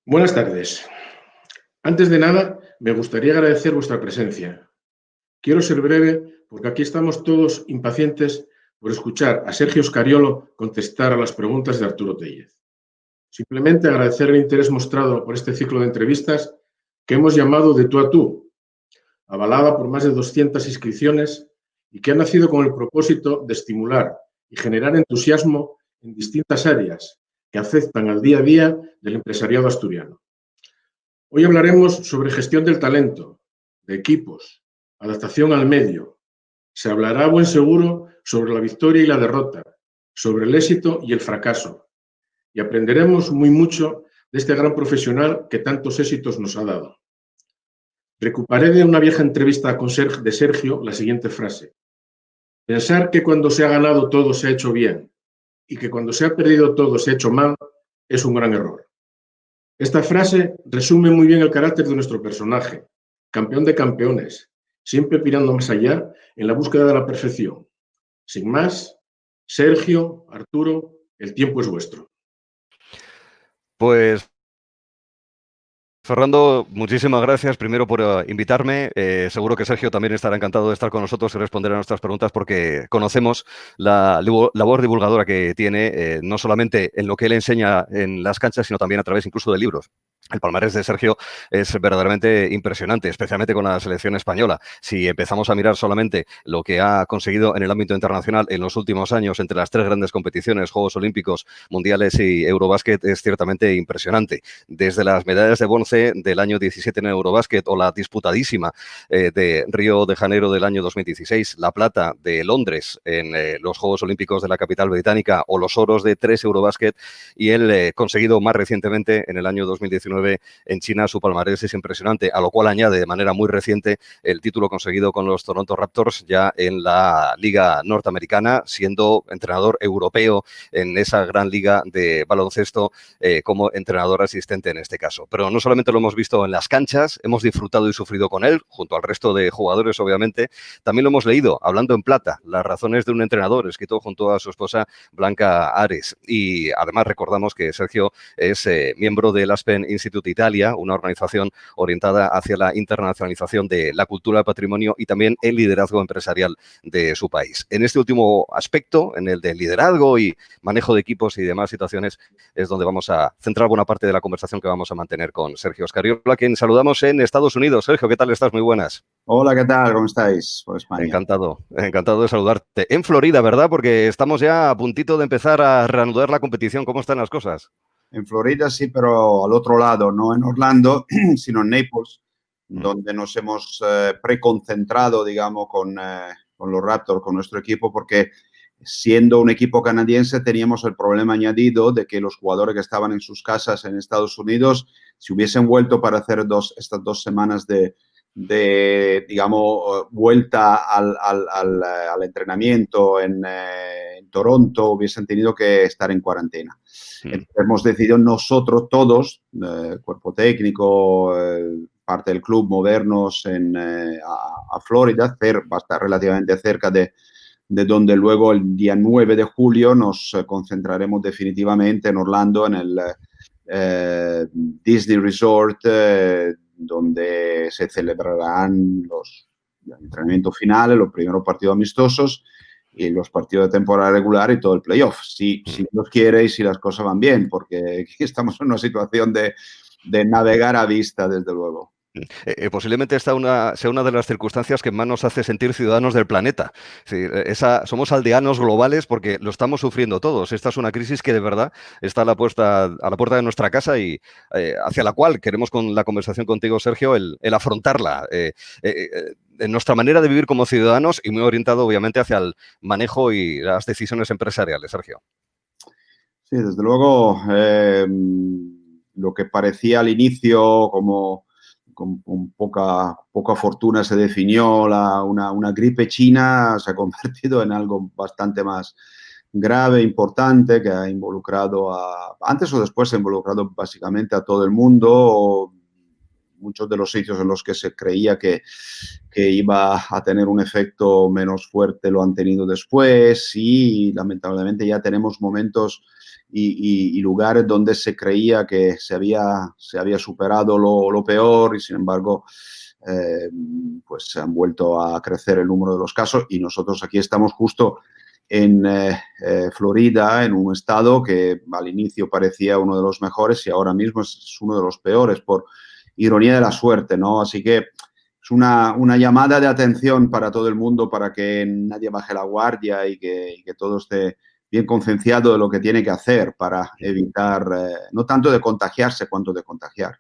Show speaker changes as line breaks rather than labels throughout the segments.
Buenas tardes. Antes de nada, me gustaría agradecer vuestra presencia. Quiero ser breve porque aquí estamos todos impacientes por escuchar a Sergio Scariolo contestar a las preguntas de Arturo Tellez. Simplemente agradecer el interés mostrado por este ciclo de entrevistas que hemos llamado De tú a tú, avalada por más de 200 inscripciones y que ha nacido con el propósito de estimular y generar entusiasmo en distintas áreas que afectan al día a día del empresariado asturiano. Hoy hablaremos sobre gestión del talento, de equipos, adaptación al medio. Se hablará a buen seguro sobre la victoria y la derrota, sobre el éxito y el fracaso. Y aprenderemos muy mucho de este gran profesional que tantos éxitos nos ha dado. Recuperaré de una vieja entrevista de Sergio la siguiente frase. Pensar que cuando se ha ganado todo se ha hecho bien y que cuando se ha perdido todo se ha hecho mal es un gran error. Esta frase resume muy bien el carácter de nuestro personaje, campeón de campeones, siempre mirando más allá en la búsqueda de la perfección. Sin más, Sergio, Arturo, el tiempo es vuestro.
Pues, Fernando, muchísimas gracias primero por invitarme. Seguro que Sergio también estará encantado de estar con nosotros y responder a nuestras preguntas porque conocemos la labor divulgadora que tiene, no solamente en lo que él enseña en las canchas, sino también a través incluso de libros. El palmarés de Sergio es verdaderamente impresionante, especialmente con la selección española. Si empezamos a mirar solamente lo que ha conseguido en el ámbito internacional en los últimos años entre las tres grandes competiciones, Juegos Olímpicos, Mundiales y Eurobásquet, es ciertamente impresionante. Desde las medallas de bronce del año 17 en Eurobásquet o la disputadísima de Río de Janeiro del año 2016, la plata de Londres en los Juegos Olímpicos de la capital británica o los oros de 3 Eurobásquet y el conseguido más recientemente en el año 2019 en China, su palmarés es impresionante, a lo cual añade de manera muy reciente el título conseguido con los Toronto Raptors ya en la Liga Norteamericana, siendo entrenador europeo en esa gran liga de baloncesto como entrenador asistente en este caso. Pero no solamente lo hemos visto en las canchas, hemos disfrutado y sufrido con él, junto al resto de jugadores, obviamente, también lo hemos leído, hablando en plata, las razones de un entrenador, escrito junto a su esposa Blanca Ares. Y además recordamos que Sergio es miembro del Aspen Institute Italia, una organización orientada hacia la internacionalización de la cultura del patrimonio y también el liderazgo empresarial de su país. En este último aspecto, en el de liderazgo y manejo de equipos y demás situaciones, es donde vamos a centrar buena parte de la conversación que vamos a mantener con Sergio Scariolo, a quien saludamos en Estados Unidos. Sergio, ¿qué tal estás? Muy buenas.
Hola, ¿qué tal? ¿Cómo estáis por España?
Encantado de saludarte. En Florida, ¿verdad? Porque estamos ya a puntito de empezar a reanudar la competición. ¿Cómo están las cosas?
En Florida sí, pero al otro lado, no en Orlando, sino en Naples, donde nos hemos preconcentrado, digamos, con los Raptors, con nuestro equipo, porque siendo un equipo canadiense teníamos el problema añadido de que los jugadores que estaban en sus casas en Estados Unidos, si hubiesen vuelto para hacer estas 2 semanas de digamos, vuelta al entrenamiento en Toronto, hubiesen tenido que estar en cuarentena. Entonces, hemos decidido nosotros todos, cuerpo técnico, parte del club, movernos a Florida, va a estar relativamente cerca de donde luego el día 9 de julio nos concentraremos definitivamente en Orlando, en el Disney Resort, donde se celebrarán los entrenamientos finales, los primeros partidos amistosos y los partidos de temporada regular y todo el playoff. Si Dios quiere y si las cosas van bien, porque aquí estamos en una situación de navegar a vista, desde luego.
Posiblemente esta sea una de las circunstancias que más nos hace sentir ciudadanos del planeta. Sí, somos aldeanos globales porque lo estamos sufriendo todos. Esta es una crisis que de verdad está a la puerta de nuestra casa y hacia la cual queremos con la conversación contigo, Sergio, el afrontarla. En nuestra manera de vivir como ciudadanos y muy orientado, obviamente, hacia el manejo y las decisiones empresariales, Sergio.
Sí, desde luego, lo que parecía al inicio como con poca fortuna se definió una gripe china, se ha convertido en algo bastante más grave, importante, que ha involucrado antes o después ha involucrado básicamente a todo el mundo. muchos de los sitios en los que se creía que iba a tener un efecto menos fuerte lo han tenido después y lamentablemente ya tenemos momentos y lugares donde se creía que se había superado lo peor y sin embargo pues se han vuelto a crecer el número de los casos y nosotros aquí estamos justo en Florida, en un estado que al inicio parecía uno de los mejores y ahora mismo es uno de los peores, por ironía de la suerte, ¿no? Así que es una llamada de atención para todo el mundo para que nadie baje la guardia y que todo esté bien concienciado de lo que tiene que hacer para evitar, no tanto de contagiarse, cuanto de contagiar.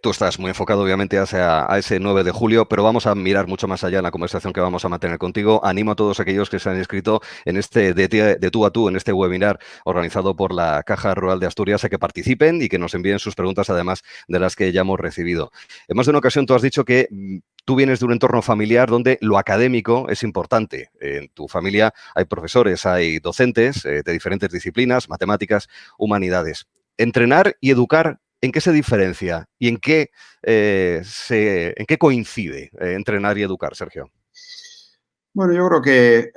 Tú estás muy enfocado, obviamente, a ese 9 de julio, pero vamos a mirar mucho más allá en la conversación que vamos a mantener contigo. Animo a todos aquellos que se han inscrito en este de tú a tú, en este webinar organizado por la Caja Rural de Asturias, a que participen y que nos envíen sus preguntas, además de las que ya hemos recibido. En más de una ocasión tú has dicho que tú vienes de un entorno familiar donde lo académico es importante. En tu familia hay profesores, hay docentes de diferentes disciplinas, matemáticas, humanidades. Entrenar y educar, ¿en qué se diferencia y en qué coincide entrenar y educar, Sergio?
Bueno, yo creo que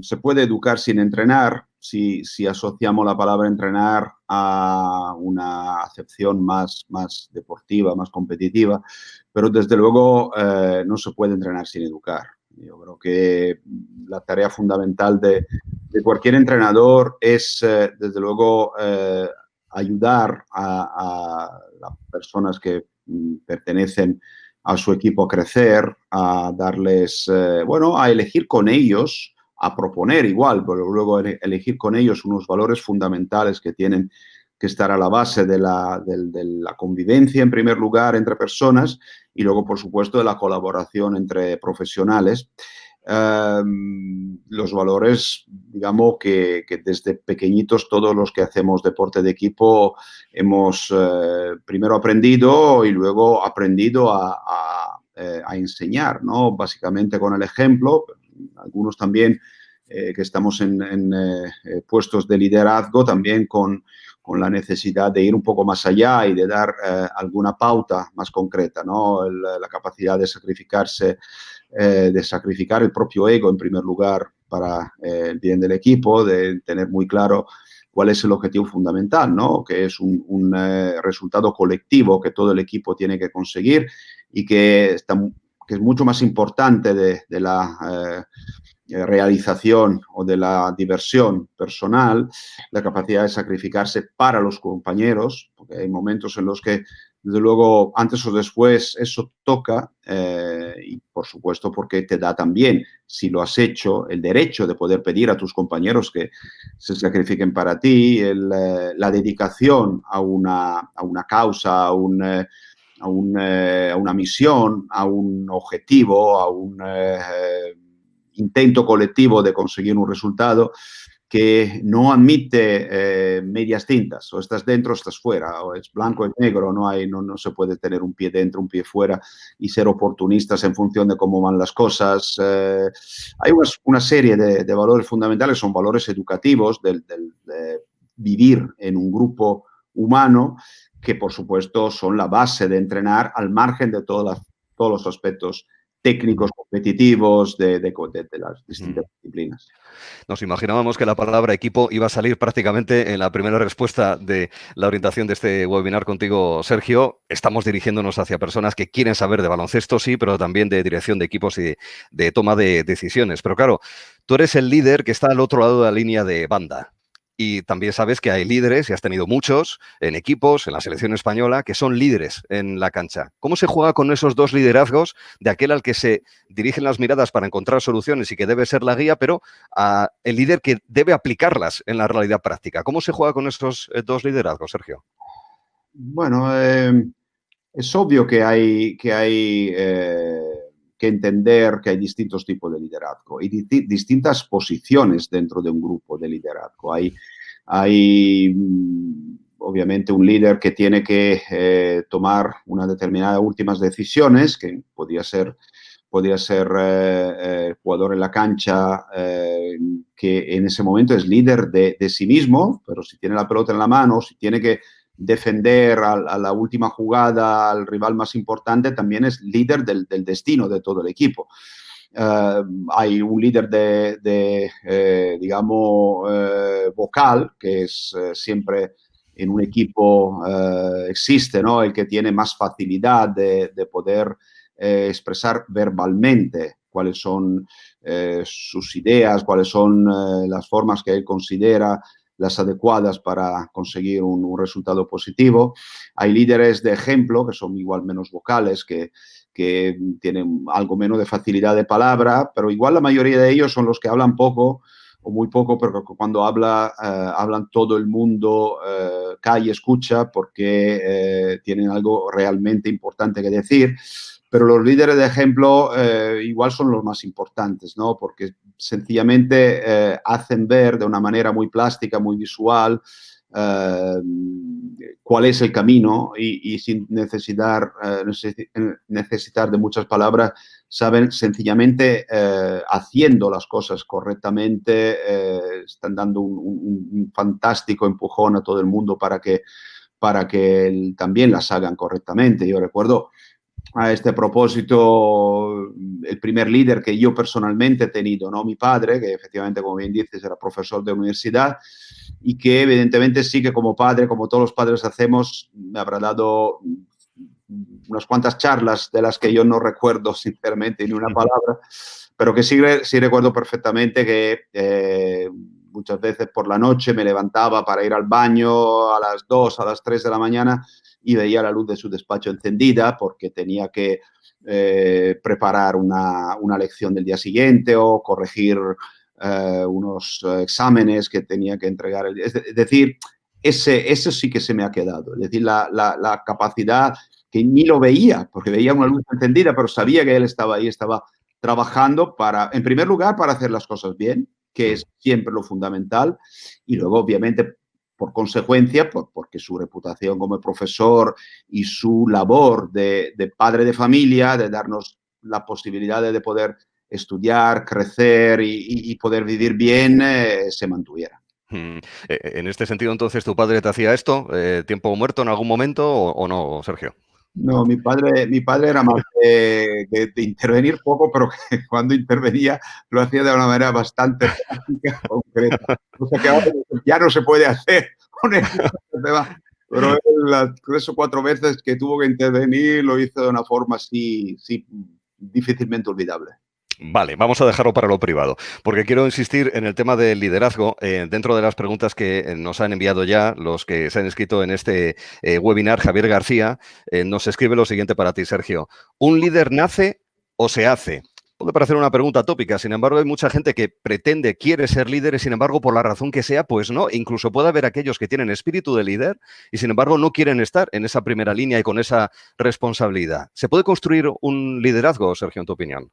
se puede educar sin entrenar si asociamos la palabra entrenar a una acepción más deportiva, más competitiva, pero desde luego no se puede entrenar sin educar. Yo creo que la tarea fundamental de cualquier entrenador es, desde luego, ayudar a las personas que pertenecen a su equipo a crecer, a darles, a elegir con ellos, a proponer igual, pero luego elegir con ellos unos valores fundamentales que tienen que estar a la base de la convivencia, en primer lugar, entre personas y luego, por supuesto, de la colaboración entre profesionales. Los valores, digamos, que desde pequeñitos todos los que hacemos deporte de equipo hemos primero aprendido y luego aprendido a enseñar, ¿no? Básicamente con el ejemplo, algunos también que estamos en puestos de liderazgo, también con la necesidad de ir un poco más allá y de dar alguna pauta más concreta, ¿no? La capacidad de sacrificarse, de sacrificar el propio ego en primer lugar para el bien del equipo, de tener muy claro cuál es el objetivo fundamental, ¿no? Que es un resultado colectivo que todo el equipo tiene que conseguir y que es mucho más importante de la realización o de la diversión personal, la capacidad de sacrificarse para los compañeros, porque hay momentos en los que, desde luego, antes o después eso toca y, por supuesto, porque te da también, si lo has hecho, el derecho de poder pedir a tus compañeros que se sacrifiquen para ti, la dedicación a una causa, a una misión, a un objetivo, a un intento colectivo de conseguir un resultado que no admite medias tintas, o estás dentro o estás fuera, o es blanco o es negro, no se puede tener un pie dentro, un pie fuera y ser oportunistas en función de cómo van las cosas. Hay una serie de valores fundamentales, son valores educativos de vivir en un grupo humano que, por supuesto, son la base de entrenar al margen de todos los aspectos técnicos, competitivos de las distintas disciplinas.
Nos imaginábamos que la palabra equipo iba a salir prácticamente en la primera respuesta de la orientación de este webinar contigo, Sergio. Estamos dirigiéndonos hacia personas que quieren saber de baloncesto, sí, pero también de dirección de equipos y de toma de decisiones. Pero claro, tú eres el líder que está al otro lado de la línea de banda. Y también sabes que hay líderes, y has tenido muchos, en equipos, en la selección española, que son líderes en la cancha. ¿Cómo se juega con esos dos liderazgos, de aquel al que se dirigen las miradas para encontrar soluciones y que debe ser la guía, pero a el líder que debe aplicarlas en la realidad práctica? ¿Cómo se juega con esos dos liderazgos, Sergio?
Bueno, es obvio que hay que entender que hay distintos tipos de liderazgo y distintas posiciones dentro de un grupo de liderazgo. Hay obviamente un líder que tiene que tomar una determinada últimas decisiones, que podría ser jugador en la cancha que en ese momento es líder de sí mismo, pero si tiene la pelota en la mano, si tiene que defender a la última jugada al rival más importante, también es líder del destino de todo el equipo. Hay un líder digamos, vocal, que es siempre en un equipo existe, ¿no? El que tiene más facilidad de poder expresar verbalmente cuáles son sus ideas, cuáles son las formas que él considera las adecuadas para conseguir un resultado positivo. Hay líderes de ejemplo que son igual menos vocales, que tienen algo menos de facilidad de palabra, pero igual la mayoría de ellos son los que hablan poco o muy poco, pero cuando hablan todo el mundo calla y escucha porque tienen algo realmente importante que decir. Pero los líderes de ejemplo igual son los más importantes, ¿no? Porque sencillamente hacen ver de una manera muy plástica, muy visual, cuál es el camino y sin necesitar de muchas palabras, saben sencillamente haciendo las cosas correctamente, están dando un fantástico empujón a todo el mundo para que también las hagan correctamente. Yo recuerdo a este propósito el primer líder que yo personalmente he tenido, ¿no? Mi padre, que efectivamente, como bien dices, era profesor de universidad y que evidentemente sí que como padre, como todos los padres hacemos, me habrá dado unas cuantas charlas de las que yo no recuerdo sinceramente ni una palabra, pero que sí recuerdo perfectamente que muchas veces por la noche me levantaba para ir al baño a las 2, a las 3 de la mañana y veía la luz de su despacho encendida porque tenía que preparar una lección del día siguiente o corregir unos exámenes que tenía que entregar. Es decir, eso sí que se me ha quedado. Es decir, la capacidad que ni lo veía, porque veía una luz encendida, pero sabía que él estaba ahí, estaba trabajando en primer lugar, para hacer las cosas bien, que es siempre lo fundamental, y luego, obviamente, por consecuencia, porque su reputación como profesor y su labor de padre de familia, de darnos la posibilidad de poder estudiar, crecer y poder vivir bien, se mantuviera.
En este sentido, entonces, ¿tu padre te hacía esto, tiempo muerto en algún momento o no, Sergio?
No, mi padre era más de intervenir poco, pero que cuando intervenía lo hacía de una manera bastante práctica, concreta. O sea que ahora ya no se puede hacer con este tema, pero él las 3 o 4 veces que tuvo que intervenir lo hizo de una forma así, sí, difícilmente olvidable.
Vale, vamos a dejarlo para lo privado, porque quiero insistir en el tema del liderazgo. Dentro de las preguntas que nos han enviado ya los que se han inscrito en este webinar, Javier García nos escribe lo siguiente para ti, Sergio. ¿Un líder nace o se hace? Puede parecer una pregunta tópica, sin embargo, hay mucha gente que quiere ser líder y, sin embargo, por la razón que sea, pues no. Incluso puede haber aquellos que tienen espíritu de líder y, sin embargo, no quieren estar en esa primera línea y con esa responsabilidad. ¿Se puede construir un liderazgo, Sergio, en tu opinión?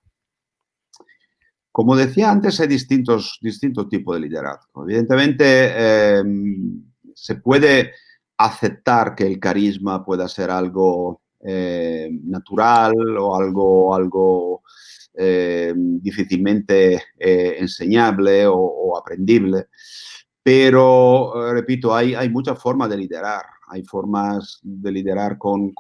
Como decía antes, hay distintos tipos de liderazgo. Evidentemente, se puede aceptar que el carisma pueda ser algo natural o algo difícilmente enseñable o aprendible. Pero, repito, hay muchas formas de liderar. Hay formas de liderar con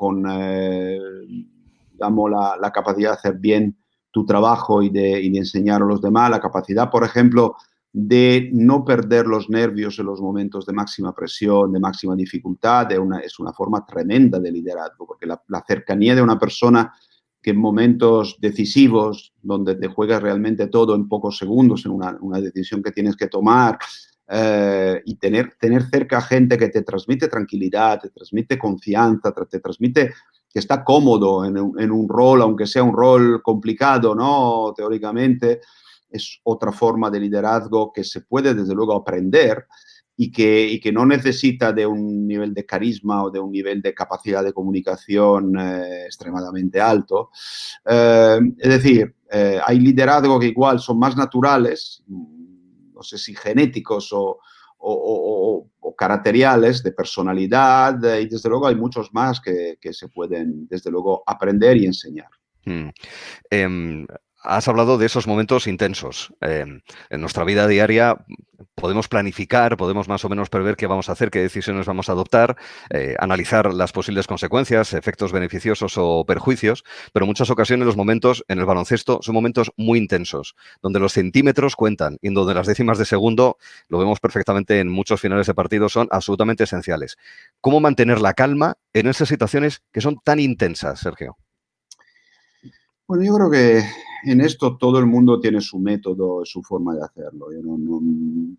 digamos, la capacidad de hacer bien tu trabajo y de enseñar a los demás, la capacidad, por ejemplo, de no perder los nervios en los momentos de máxima presión, de máxima dificultad, es una forma tremenda de liderazgo, porque la cercanía de una persona que en momentos decisivos, donde te juegas realmente todo en pocos segundos, en una decisión que tienes que tomar, y tener cerca gente que te transmite tranquilidad, te transmite confianza, te transmite que está cómodo en un rol, aunque sea un rol complicado, ¿no? Teóricamente, es otra forma de liderazgo que se puede, desde luego, aprender y que no necesita de un nivel de carisma o de un nivel de capacidad de comunicación extremadamente alto. Es decir, hay liderazgo que igual son más naturales, no sé si genéticos o caracteriales, de personalidad, y desde luego hay muchos más que se pueden, desde luego, aprender y enseñar.
Has hablado de esos momentos intensos. En nuestra vida diaria podemos planificar, podemos más o menos prever qué vamos a hacer, qué decisiones vamos a adoptar, analizar las posibles consecuencias, efectos beneficiosos o perjuicios, pero en muchas ocasiones los momentos en el baloncesto son momentos muy intensos, donde los centímetros cuentan y donde las décimas de segundo, lo vemos perfectamente en muchos finales de partido, son absolutamente esenciales. ¿Cómo mantener la calma en esas situaciones que son tan intensas, Sergio?
Bueno, yo creo que en esto todo el mundo tiene su método, su forma de hacerlo. Yo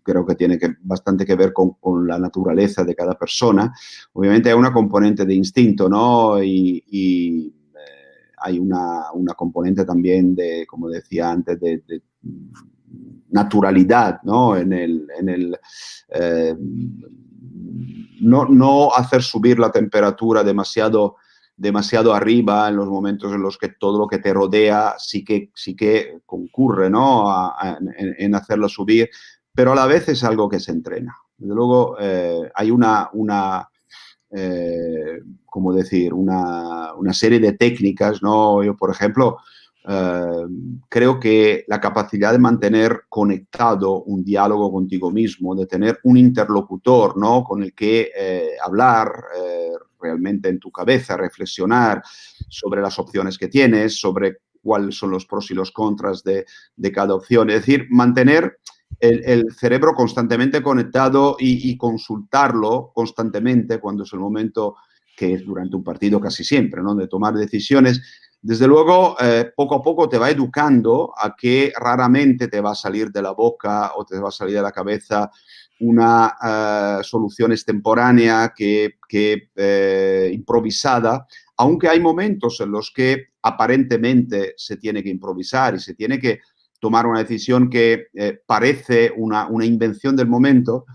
creo que tiene bastante que ver con la naturaleza de cada persona. Obviamente hay una componente de instinto, ¿no? Y hay una componente también de, como decía antes, de naturalidad, ¿no? No hacer subir la temperatura demasiado arriba en los momentos en los que todo lo que te rodea sí que concurre, ¿no? en hacerlo subir, pero a la vez es algo que se entrena. Desde luego hay ¿cómo decir? Una serie de técnicas, ¿no? Yo, por ejemplo, creo que la capacidad de mantener conectado un diálogo contigo mismo, de tener un interlocutor, ¿no? Con el que hablar realmente en tu cabeza, reflexionar sobre las opciones que tienes, sobre cuáles son los pros y los contras de cada opción. Es decir, mantener el cerebro constantemente conectado y consultarlo constantemente cuando es el momento, que es durante un partido casi siempre, ¿no? De tomar decisiones. Desde luego, poco a poco te va educando a que raramente te va a salir de la boca o te va a salir de la cabeza una solución extemporánea improvisada, aunque hay momentos en los que aparentemente se tiene que improvisar y se tiene que tomar una decisión que parece una invención del momento,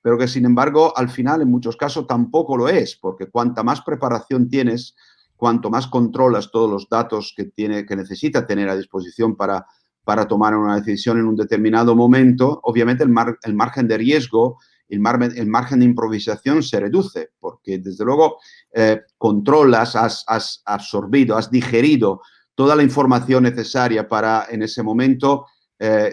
pero que sin embargo al final en muchos casos tampoco lo es, porque cuanta más preparación tienes, cuanto más controlas todos los datos que necesita tener a disposición para tomar una decisión en un determinado momento, obviamente el margen de riesgo, el margen de improvisación se reduce, porque desde luego controlas, has absorbido, has digerido toda la información necesaria para en ese momento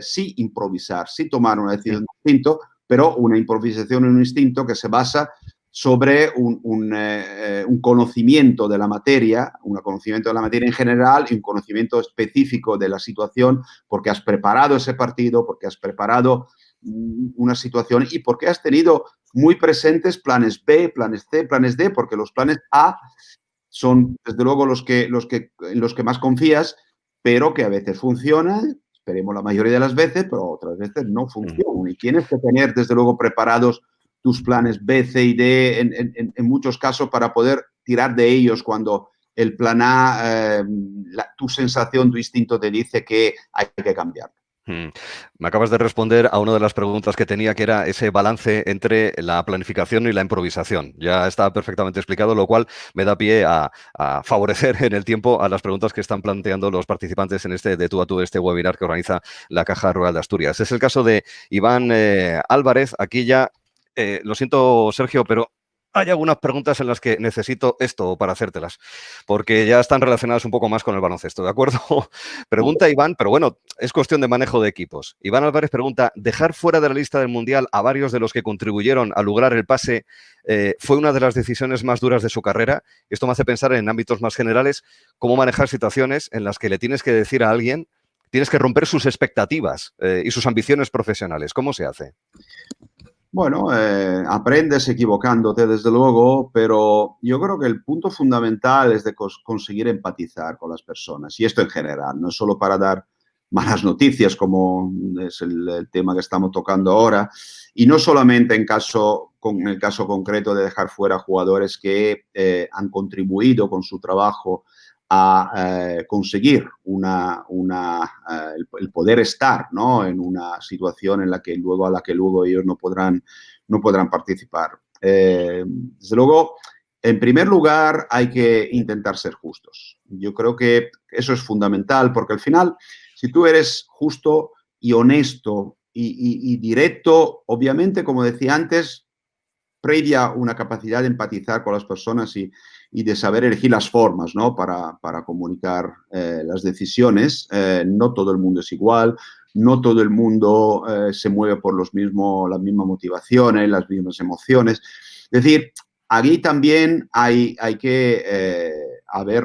sí improvisar, sí tomar una decisión distinta, pero una improvisación en un instinto que se basa sobre un conocimiento de la materia, un conocimiento de la materia en general y un conocimiento específico de la situación, porque has preparado ese partido, porque has preparado una situación y porque has tenido muy presentes planes B, planes C, planes D, porque los planes A son, desde luego, en los que más confías, pero que a veces funcionan, esperemos la mayoría de las veces, pero otras veces no funcionan. Y tienes que tener, desde luego, preparados tus planes B, C y D en muchos casos para poder tirar de ellos cuando el plan A, tu sensación, tu instinto te dice que hay que cambiar.
Me acabas de responder a una de las preguntas que tenía, que era ese balance entre la planificación y la improvisación. Ya está perfectamente explicado, lo cual me da pie a favorecer en el tiempo a las preguntas que están planteando los participantes en este de tú a tú, este webinar que organiza la Caja Rural de Asturias. Es el caso de Iván Álvarez. Aquí ya, lo siento, Sergio, pero hay algunas preguntas en las que necesito esto para hacértelas, porque ya están relacionadas un poco más con el baloncesto, ¿de acuerdo? Pregunta Iván, pero bueno, es cuestión de manejo de equipos. Iván Álvarez pregunta, ¿dejar fuera de la lista del Mundial a varios de los que contribuyeron a lograr el pase fue una de las decisiones más duras de su carrera? Esto me hace pensar en ámbitos más generales, cómo manejar situaciones en las que le tienes que decir a alguien, tienes que romper sus expectativas y sus ambiciones profesionales. ¿Cómo se hace?
Bueno, aprendes equivocándote, desde luego, pero yo creo que el punto fundamental es de conseguir empatizar con las personas. Y esto en general, no es solo para dar malas noticias, como es el tema que estamos tocando ahora, y no solamente en el caso concreto de dejar fuera jugadores que han contribuido con su trabajo a conseguir el poder estar, ¿no? En una situación a la que luego ellos no podrán participar. Desde luego, en primer lugar, hay que intentar ser justos. Yo creo que eso es fundamental, porque al final, si tú eres justo y honesto y directo, obviamente, como decía antes, previa una capacidad de empatizar con las personas y de saber elegir las formas, ¿no? para comunicar las decisiones. No todo el mundo es igual, no todo el mundo se mueve por las mismas motivaciones, las mismas emociones. Es decir, aquí también hay que haber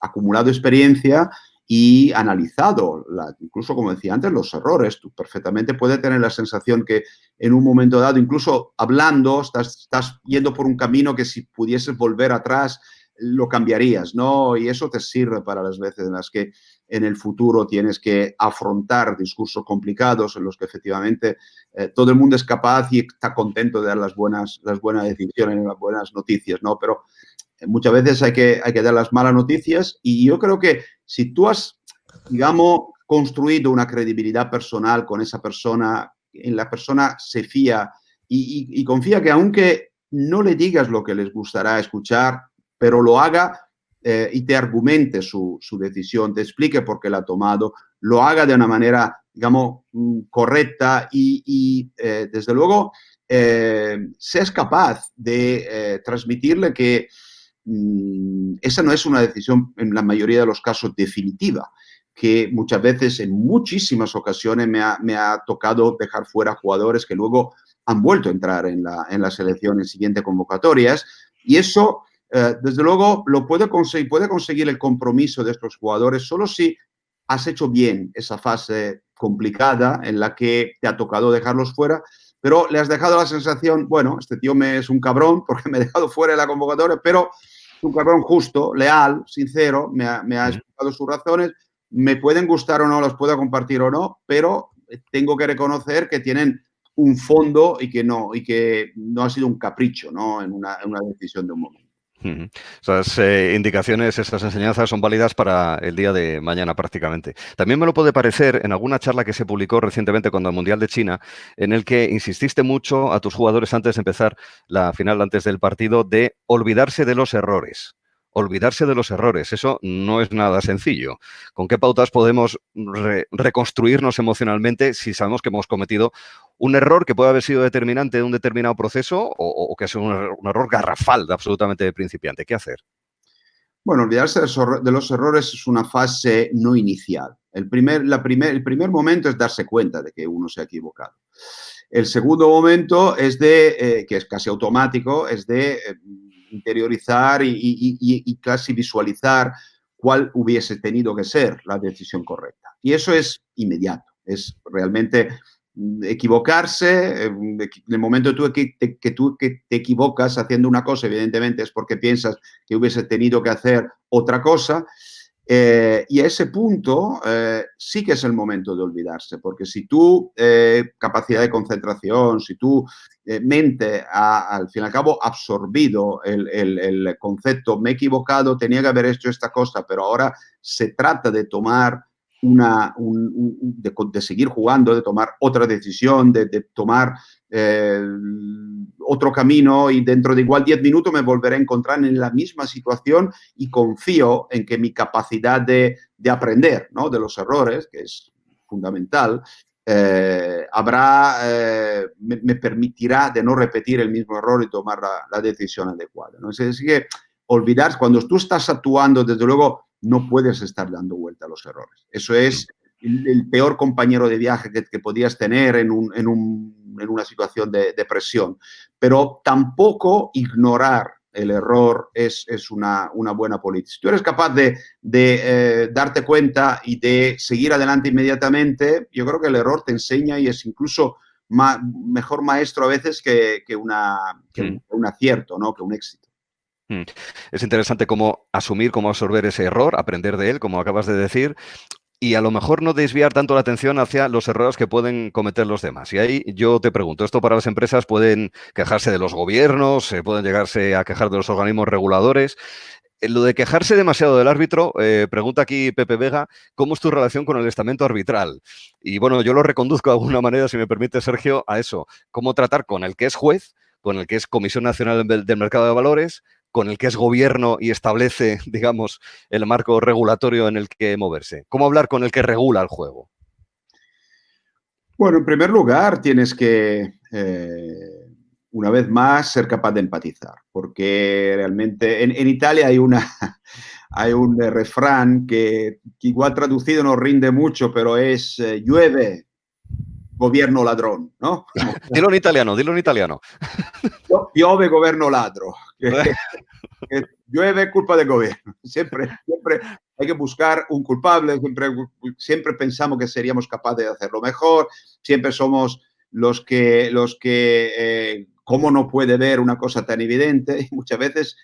acumulado experiencia y analizado, incluso como decía antes, los errores. Tú perfectamente puedes tener la sensación que en un momento dado, incluso hablando, estás yendo por un camino que si pudieses volver atrás, lo cambiarías, ¿no? Y eso te sirve para las veces en las que en el futuro tienes que afrontar discursos complicados en los que efectivamente todo el mundo es capaz y está contento de dar las buenas decisiones, las buenas noticias, ¿no? Pero muchas veces hay que dar las malas noticias y yo creo que si tú has, digamos, construido una credibilidad personal con esa persona, en la persona se fía y confía que aunque no le digas lo que les gustará escuchar, pero lo haga y te argumente su decisión, te explique por qué la ha tomado, lo haga de una manera, digamos, correcta y desde luego, seas capaz de transmitirle que esa no es una decisión, en la mayoría de los casos, definitiva, que muchas veces, en muchísimas ocasiones, me ha tocado dejar fuera jugadores que luego han vuelto a entrar en la selección en siguientes convocatorias, y eso, desde luego, puede conseguir el compromiso de estos jugadores solo si has hecho bien esa fase complicada en la que te ha tocado dejarlos fuera, pero le has dejado la sensación, bueno, este tío es un cabrón porque me ha dejado fuera de la convocatoria, pero es un cabrón justo, leal, sincero, me ha explicado sus razones, me pueden gustar o no, las puedo compartir o no, pero tengo que reconocer que tienen un fondo y que no ha sido un capricho, ¿no? en una decisión de un momento.
Esas indicaciones, esas enseñanzas son válidas para el día de mañana prácticamente. También me lo puede parecer en alguna charla que se publicó recientemente con el Mundial de China, en el que insististe mucho a tus jugadores antes de empezar la final, antes del partido, de olvidarse de los errores. Olvidarse de los errores, eso no es nada sencillo. ¿Con qué pautas podemos reconstruirnos emocionalmente si sabemos que hemos cometido un error que puede haber sido determinante de un determinado proceso o que es un error garrafal, absolutamente de principiante? ¿Qué hacer?
Bueno, olvidarse de los errores es una fase no inicial. El primer momento es darse cuenta de que uno se ha equivocado. El segundo momento es que es casi automático, es de interiorizar y casi visualizar cuál hubiese tenido que ser la decisión correcta. Y eso es inmediato, es realmente equivocarse. En el momento que tú te equivocas haciendo una cosa, evidentemente es porque piensas que hubiese tenido que hacer otra cosa. Y a ese punto sí que es el momento de olvidarse, porque si tu capacidad de concentración, si tu mente ha, al fin y al cabo, absorbido el concepto, me he equivocado, tenía que haber hecho esta cosa, pero ahora se trata de tomar de seguir jugando, de tomar otra decisión, de tomar otro camino, y dentro de igual 10 minutos me volveré a encontrar en la misma situación y confío en que mi capacidad de aprender, ¿no?, de los errores, que es fundamental, me permitirá de no repetir el mismo error y tomar la decisión adecuada, ¿no? Es decir, que olvidar, cuando tú estás actuando, desde luego, no puedes estar dando vuelta a los errores. Eso es el peor compañero de viaje que podías tener en una situación de presión. Pero tampoco ignorar el error es una buena política. Si tú eres capaz de darte cuenta y de seguir adelante inmediatamente, yo creo que el error te enseña y es incluso mejor maestro a veces que un acierto, ¿no?, que un éxito.
Es interesante cómo asumir, cómo absorber ese error, aprender de él, como acabas de decir, y a lo mejor no desviar tanto la atención hacia los errores que pueden cometer los demás. Y ahí yo te pregunto, ¿esto para las empresas pueden quejarse de los gobiernos, pueden llegarse a quejar de los organismos reguladores? Lo de quejarse demasiado del árbitro, pregunta aquí Pepe Vega, ¿cómo es tu relación con el estamento arbitral? Y bueno, yo lo reconduzco de alguna manera, si me permite, Sergio, a eso. ¿Cómo tratar con el que es juez, con el que es Comisión Nacional del Mercado de Valores, con el que es gobierno y establece, digamos, el marco regulatorio en el que moverse? ¿Cómo hablar con el que regula el juego?
Bueno, en primer lugar, tienes que una vez más, ser capaz de empatizar, porque realmente en Italia hay un refrán que lluvia traducido no rinde mucho, pero es llueve, gobierno ladrón, ¿no?
Dilo en italiano, dilo en italiano.
Piove, gobierno ladro. Que llueve, culpa del gobierno. Siempre hay que buscar un culpable, siempre pensamos que seríamos capaces de hacerlo mejor, siempre somos los que ¿cómo no puede ver una cosa tan evidente? Y muchas veces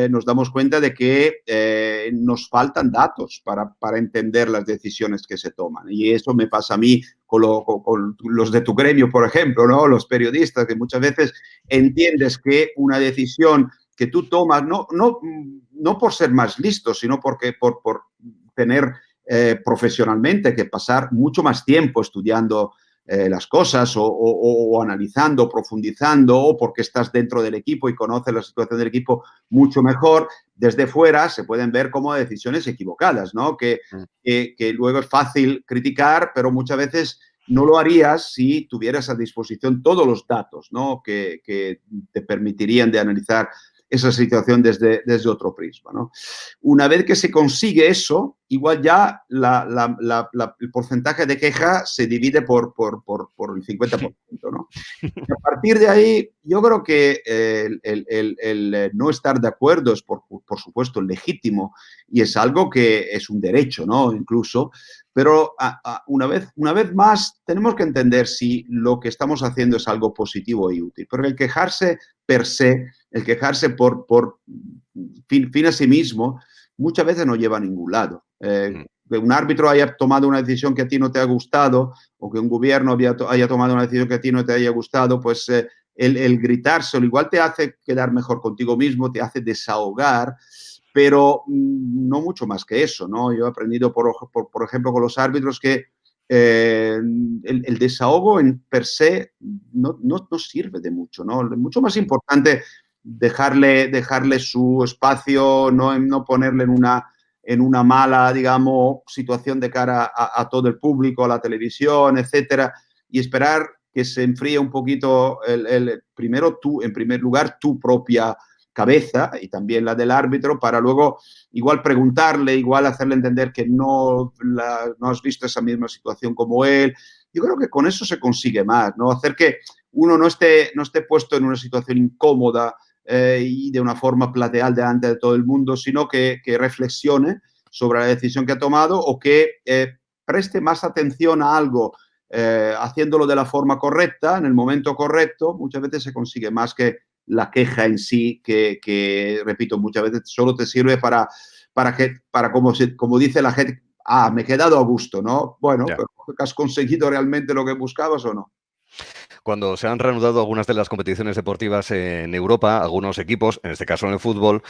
nos damos cuenta de que nos faltan datos para entender las decisiones que se toman. Y eso me pasa a mí con los de tu gremio, por ejemplo, ¿no? Los periodistas, que muchas veces entiendes que una decisión que tú tomas, no por ser más listo, sino por tener profesionalmente que pasar mucho más tiempo estudiando las cosas o analizando, profundizando, o porque estás dentro del equipo y conoces la situación del equipo mucho mejor, desde fuera se pueden ver como decisiones equivocadas, ¿no? Que luego es fácil criticar, pero muchas veces no lo harías si tuvieras a disposición todos los datos, ¿no? que te permitirían de analizar esa situación desde otro prisma, ¿no? Una vez que se consigue eso, igual ya el porcentaje de queja se divide por el 50%, ¿no? Y a partir de ahí, yo creo que el no estar de acuerdo es, por supuesto, legítimo y es algo que es un derecho, ¿no? Incluso, pero una vez más tenemos que entender si lo que estamos haciendo es algo positivo y útil. Porque el quejarse per se, el quejarse por fin a sí mismo, muchas veces no lleva a ningún lado. Que un árbitro haya tomado una decisión que a ti no te ha gustado o que un gobierno haya tomado una decisión que a ti no te haya gustado, pues el gritárselo igual te hace quedar mejor contigo mismo, te hace desahogar, pero no mucho más que eso, ¿no? Yo he aprendido, por ejemplo, con los árbitros que el desahogo en per se no sirve de mucho, ¿no? Mucho más importante dejarle su espacio, no ponerle en una mala, digamos, situación de cara a todo el público, a la televisión, etcétera, y esperar que se enfríe un poquito primero tú, en primer lugar, tu propia cabeza y también la del árbitro, para luego igual preguntarle, igual hacerle entender que no has visto esa misma situación como él. Yo creo que con eso se consigue más, ¿no? Hacer que uno no esté puesto en una situación incómoda y de una forma plateal delante de todo el mundo, sino que reflexione sobre la decisión que ha tomado o que preste más atención a algo haciéndolo de la forma correcta, en el momento correcto. Muchas veces se consigue más que la queja en sí, que repito, muchas veces solo te sirve para como dice la gente, me he quedado a gusto, ¿no? Bueno, yeah. Pero ¿has conseguido realmente lo que buscabas o no?
Cuando se han reanudado algunas de las competiciones deportivas en Europa, algunos equipos, en este caso en el fútbol,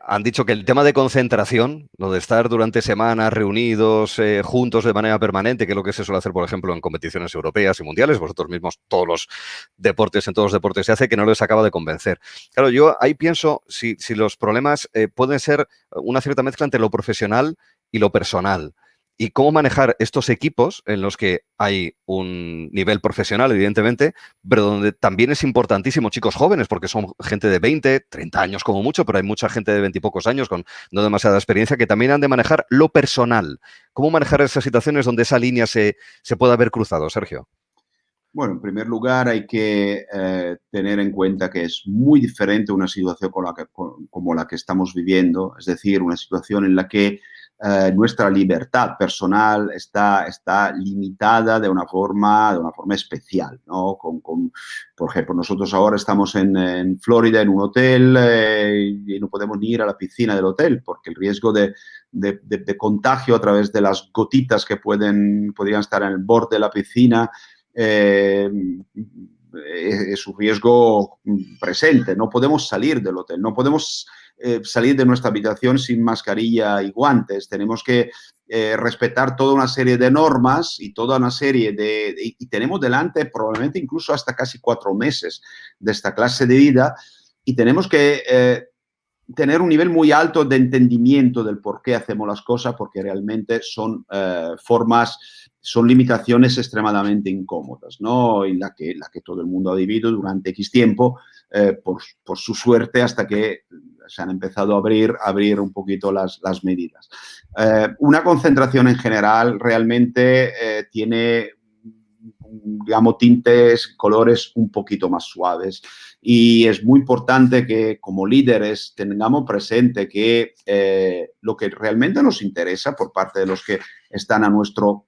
han dicho que el tema de concentración, lo de estar durante semanas reunidos juntos de manera permanente, que es lo que se suele hacer, por ejemplo, en competiciones europeas y mundiales, vosotros mismos, todos los deportes, en todos los deportes se hace, que no les acaba de convencer. Claro, yo ahí pienso si los problemas pueden ser una cierta mezcla entre lo profesional y lo personal. Y cómo manejar estos equipos en los que hay un nivel profesional, evidentemente, pero donde también es importantísimo chicos jóvenes, porque son gente de 20, 30 años como mucho, pero hay mucha gente de 20 y pocos años con no demasiada experiencia que también han de manejar lo personal. ¿Cómo manejar esas situaciones donde esa línea se pueda haber cruzado, Sergio?
Bueno, en primer lugar hay que tener en cuenta que es muy diferente una situación como la que estamos viviendo, es decir, una situación en la que nuestra libertad personal está limitada de una forma especial, ¿no? Por ejemplo, nosotros ahora estamos en Florida en un hotel y no podemos ni ir a la piscina del hotel porque el riesgo de contagio a través de las gotitas que podrían estar en el borde de la piscina es un riesgo presente. No podemos salir del hotel, no podemos salir de nuestra habitación sin mascarilla y guantes. Tenemos que respetar toda una serie de normas y toda una serie y tenemos delante probablemente incluso hasta casi 4 meses de esta clase de vida y tenemos que tener un nivel muy alto de entendimiento del por qué hacemos las cosas, porque realmente son formas son limitaciones extremadamente incómodas, ¿no? Y la que todo el mundo ha vivido durante X tiempo, por su suerte, hasta que se han empezado a abrir un poquito las medidas. Una concentración en general realmente tiene, digamos, tintes, colores un poquito más suaves. Y es muy importante que como líderes tengamos presente que lo que realmente nos interesa por parte de los que están a nuestro,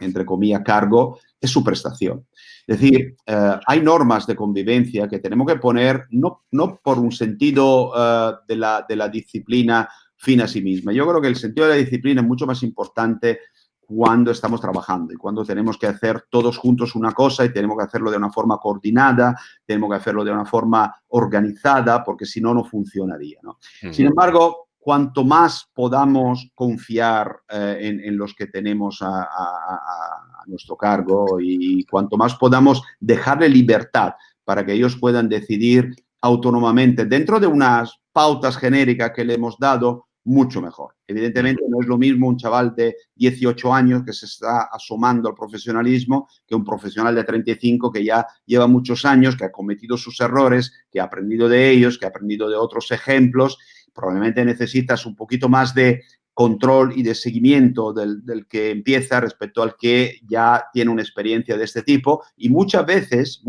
entre comillas, cargo, es su prestación. Es decir, hay normas de convivencia que tenemos que poner no por un sentido de la disciplina fin a sí misma. Yo creo que el sentido de la disciplina es mucho más importante cuando estamos trabajando y cuando tenemos que hacer todos juntos una cosa y tenemos que hacerlo de una forma coordinada, tenemos que hacerlo de una forma organizada, porque si no, no funcionaría, ¿no? Sin embargo, cuanto más podamos confiar en los que tenemos a nuestro cargo y cuanto más podamos dejarle libertad para que ellos puedan decidir autónomamente dentro de unas pautas genéricas que le hemos dado, mucho mejor. Evidentemente no es lo mismo un chaval de 18 años que se está asomando al profesionalismo que un profesional de 35 que ya lleva muchos años, que ha cometido sus errores, que ha aprendido de ellos, que ha aprendido de otros ejemplos. Probablemente necesitas un poquito más de control y de seguimiento del que empieza respecto al que ya tiene una experiencia de este tipo, y muchas veces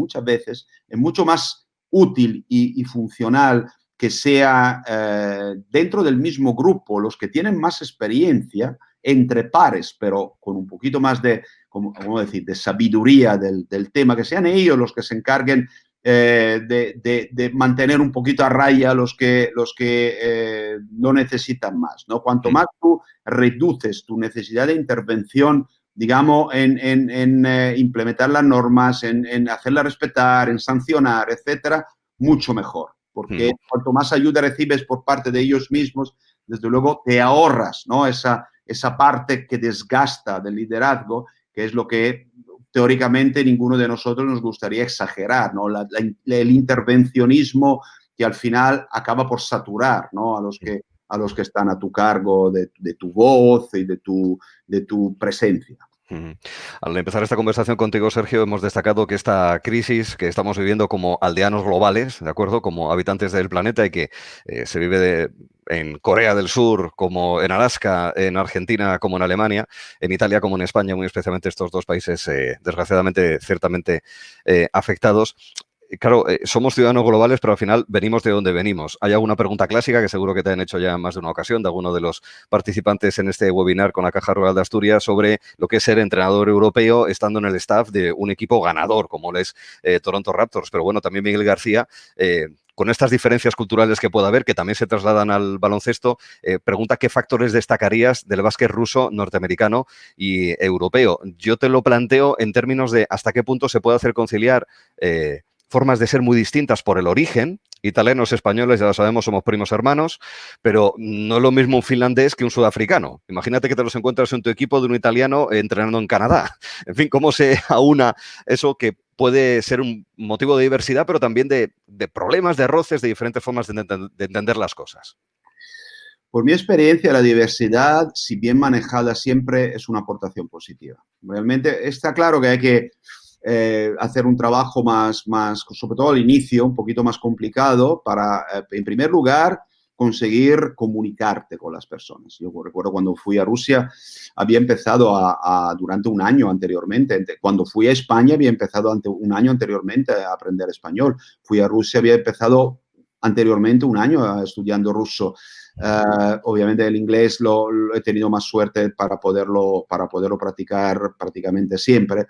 es mucho más útil y funcional que sea dentro del mismo grupo los que tienen más experiencia entre pares, pero con un poquito más de, ¿cómo decir?, de sabiduría del tema, que sean ellos los que se encarguen de mantener un poquito a raya los que lo necesitan más, ¿no? Cuanto más tú reduces tu necesidad de intervención, digamos, en implementar las normas, en hacerlas respetar, en sancionar, etcétera, mucho mejor. Porque cuanto más ayuda recibes por parte de ellos mismos, desde luego te ahorras, ¿no? Esa parte que desgasta del liderazgo, que es lo que teóricamente ninguno de nosotros nos gustaría exagerar, ¿no? El intervencionismo que al final acaba por saturar, ¿no? a los que están a tu cargo de tu voz y de tu presencia.
Al empezar esta conversación contigo, Sergio, hemos destacado que esta crisis que estamos viviendo como aldeanos globales, ¿de acuerdo? Como habitantes del planeta y que se vive en Corea del Sur, como en Alaska, en Argentina, como en Alemania, en Italia, como en España, muy especialmente estos dos países, desgraciadamente, ciertamente afectados. Claro, somos ciudadanos globales, pero al final venimos de donde venimos. Hay alguna pregunta clásica que seguro que te han hecho ya en más de una ocasión de alguno de los participantes en este webinar con la Caja Rural de Asturias sobre lo que es ser entrenador europeo estando en el staff de un equipo ganador como lo es Toronto Raptors. Pero bueno, también Miguel García, con estas diferencias culturales que pueda haber, que también se trasladan al baloncesto, pregunta qué factores destacarías del básquet ruso, norteamericano y europeo. Yo te lo planteo en términos de hasta qué punto se puede hacer conciliar formas de ser muy distintas por el origen. Italianos, españoles, ya lo sabemos, somos primos hermanos, pero no es lo mismo un finlandés que un sudafricano. Imagínate que te los encuentras en tu equipo de un italiano entrenando en Canadá. En fin, ¿cómo se aúna eso que puede ser un motivo de diversidad, pero también de problemas, de roces, de diferentes formas de entender las cosas?
Por mi experiencia, la diversidad, si bien manejada siempre, es una aportación positiva. Realmente está claro que hay que hacer un trabajo más, sobre todo al inicio, un poquito más complicado para, en primer lugar, conseguir comunicarte con las personas. Yo recuerdo cuando fui a Rusia, había empezado durante un año anteriormente. Cuando fui a España, había empezado un año anteriormente a aprender español. Fui a Rusia, había empezado anteriormente un año estudiando ruso. Obviamente el inglés lo he tenido más suerte para poderlo practicar prácticamente siempre.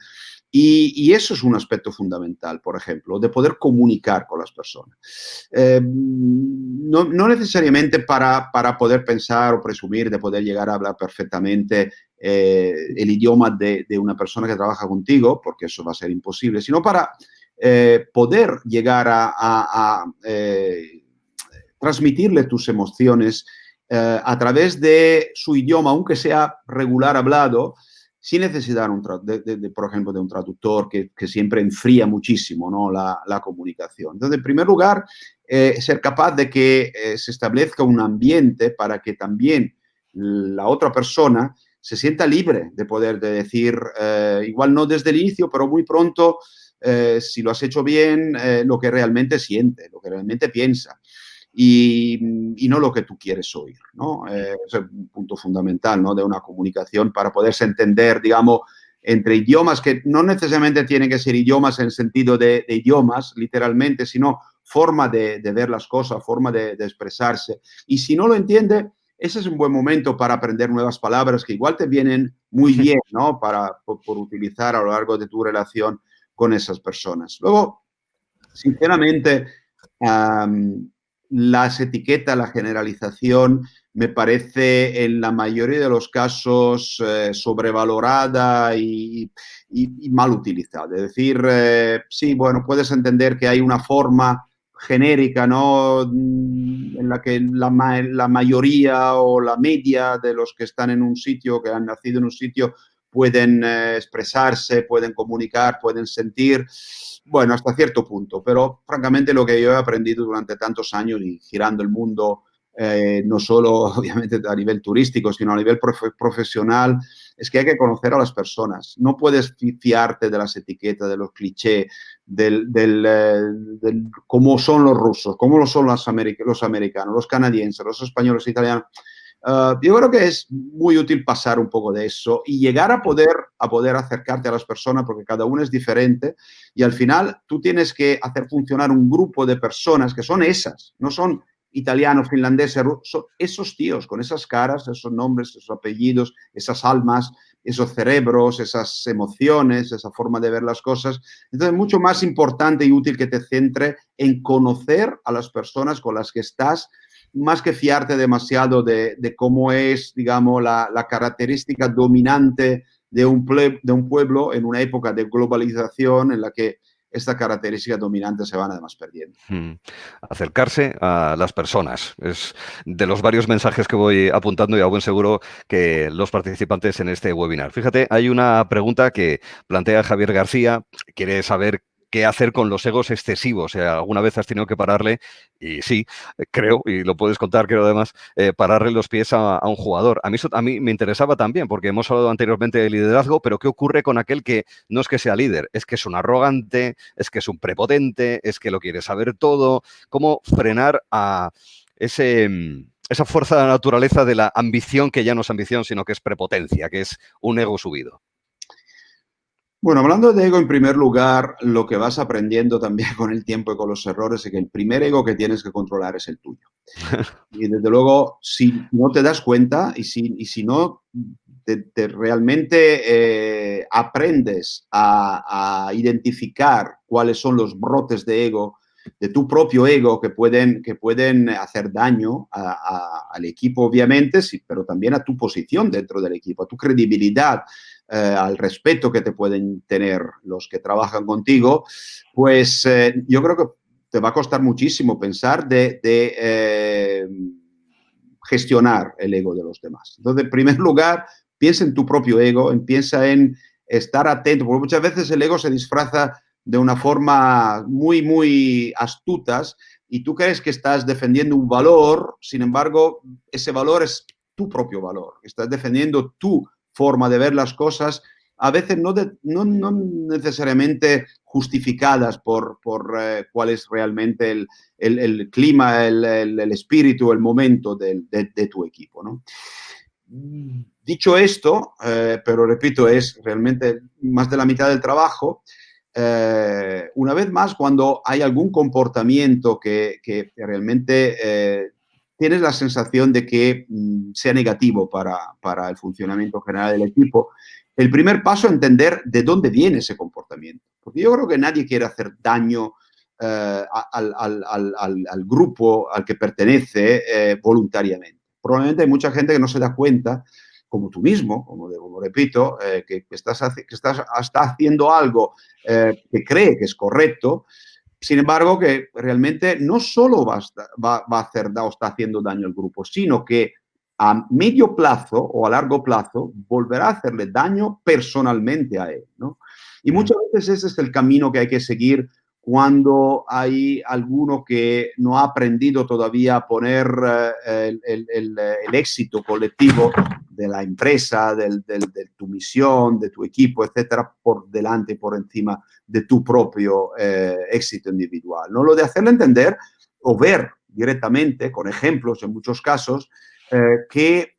Y eso es un aspecto fundamental, por ejemplo, de poder comunicar con las personas. No necesariamente para poder pensar o presumir de poder llegar a hablar perfectamente el idioma de una persona que trabaja contigo, porque eso va a ser imposible, sino para poder llegar a transmitirle tus emociones a través de su idioma, aunque sea regular hablado, sin necesidad, por ejemplo, de un traductor que siempre enfría muchísimo, ¿no?, la comunicación. Entonces, en primer lugar, ser capaz de que se establezca un ambiente para que también la otra persona se sienta libre de poder decir, igual no desde el inicio, pero muy pronto, si lo has hecho bien, lo que realmente siente, lo que realmente piensa. Y no lo que tú quieres oír, ¿no? Es un punto fundamental, ¿no?, de una comunicación para poderse entender, digamos, entre idiomas que no necesariamente tienen que ser idiomas en el sentido de idiomas, literalmente, sino forma de ver las cosas, forma de expresarse. Y si no lo entiende, ese es un buen momento para aprender nuevas palabras que igual te vienen muy bien, ¿no?, por utilizar a lo largo de tu relación con esas personas. Luego, sinceramente, las etiquetas, la generalización, me parece en la mayoría de los casos sobrevalorada y mal utilizada. Es decir, sí, bueno, puedes entender que hay una forma genérica, ¿no?, en la que la mayoría o la media de los que están en un sitio, que han nacido en un sitio, pueden expresarse, pueden comunicar, pueden sentir. Bueno, hasta cierto punto, pero francamente lo que yo he aprendido durante tantos años y girando el mundo, no solo obviamente a nivel turístico, sino a nivel profesional, es que hay que conocer a las personas. No puedes fiarte de las etiquetas, de los clichés, del cómo son los rusos, cómo lo son los americanos, los canadienses, los españoles, los italianos. Yo creo que es muy útil pasar un poco de eso y llegar a poder acercarte a las personas, porque cada uno es diferente y al final tú tienes que hacer funcionar un grupo de personas que son esas, no son italianos, finlandeses, son esos tíos con esas caras, esos nombres, esos apellidos, esas almas, esos cerebros, esas emociones, esa forma de ver las cosas. Entonces, es mucho más importante y útil que te centre en conocer a las personas con las que estás, más que fiarte demasiado de cómo es, digamos, la característica dominante de un pueblo en una época de globalización en la que estas características dominantes se van además perdiendo.
Acercarse a las personas. Es de los varios mensajes que voy apuntando y a buen seguro que los participantes en este webinar. Fíjate, hay una pregunta que plantea Javier García. Quiere saber qué hacer con los egos excesivos. ¿Alguna vez has tenido que pararle? Y sí, creo, y lo puedes contar, creo además, pararle los pies a un jugador. A mí me interesaba también, porque hemos hablado anteriormente de liderazgo, pero ¿qué ocurre con aquel que no es que sea líder? Es que es un arrogante, es que es un prepotente, es que lo quiere saber todo. ¿Cómo frenar a esa fuerza de la naturaleza de la ambición, que ya no es ambición, sino que es prepotencia, que es un ego subido?
Bueno, hablando de ego, en primer lugar, lo que vas aprendiendo también con el tiempo y con los errores es que el primer ego que tienes que controlar es el tuyo. Y desde luego, si no te das cuenta y si no te realmente aprendes a identificar cuáles son los brotes de ego, de tu propio ego, que pueden hacer daño al equipo, obviamente, sí, pero también a tu posición dentro del equipo, a tu credibilidad, al respeto que te pueden tener los que trabajan contigo, pues yo creo que te va a costar muchísimo pensar de gestionar el ego de los demás. Entonces, en primer lugar, piensa en tu propio ego, piensa en estar atento, porque muchas veces el ego se disfraza de una forma muy, muy astutas y tú crees que estás defendiendo un valor, sin embargo, ese valor es tu propio valor, estás defendiendo tu forma de ver las cosas, a veces no necesariamente justificadas por cuál es realmente el clima, el espíritu, el momento de tu equipo, ¿no? Dicho esto, pero repito, es realmente más de la mitad del trabajo. Una vez más, cuando hay algún comportamiento que realmente tienes la sensación de que sea negativo para el funcionamiento general del equipo, el primer paso es entender de dónde viene ese comportamiento. Porque yo creo que nadie quiere hacer daño al grupo al que pertenece voluntariamente. Probablemente hay mucha gente que no se da cuenta, como tú mismo, como repito, que está haciendo algo que cree que es correcto, sin embargo, que realmente no solo va a hacer o está haciendo daño al grupo, sino que a medio plazo o a largo plazo volverá a hacerle daño personalmente a él, ¿no? Y muchas veces ese es el camino que hay que seguir cuando hay alguno que no ha aprendido todavía a poner el éxito colectivo de la empresa, de tu misión, de tu equipo, etcétera, por delante y por encima de tu propio éxito individual, ¿no? Lo de hacerle entender o ver directamente, con ejemplos en muchos casos, que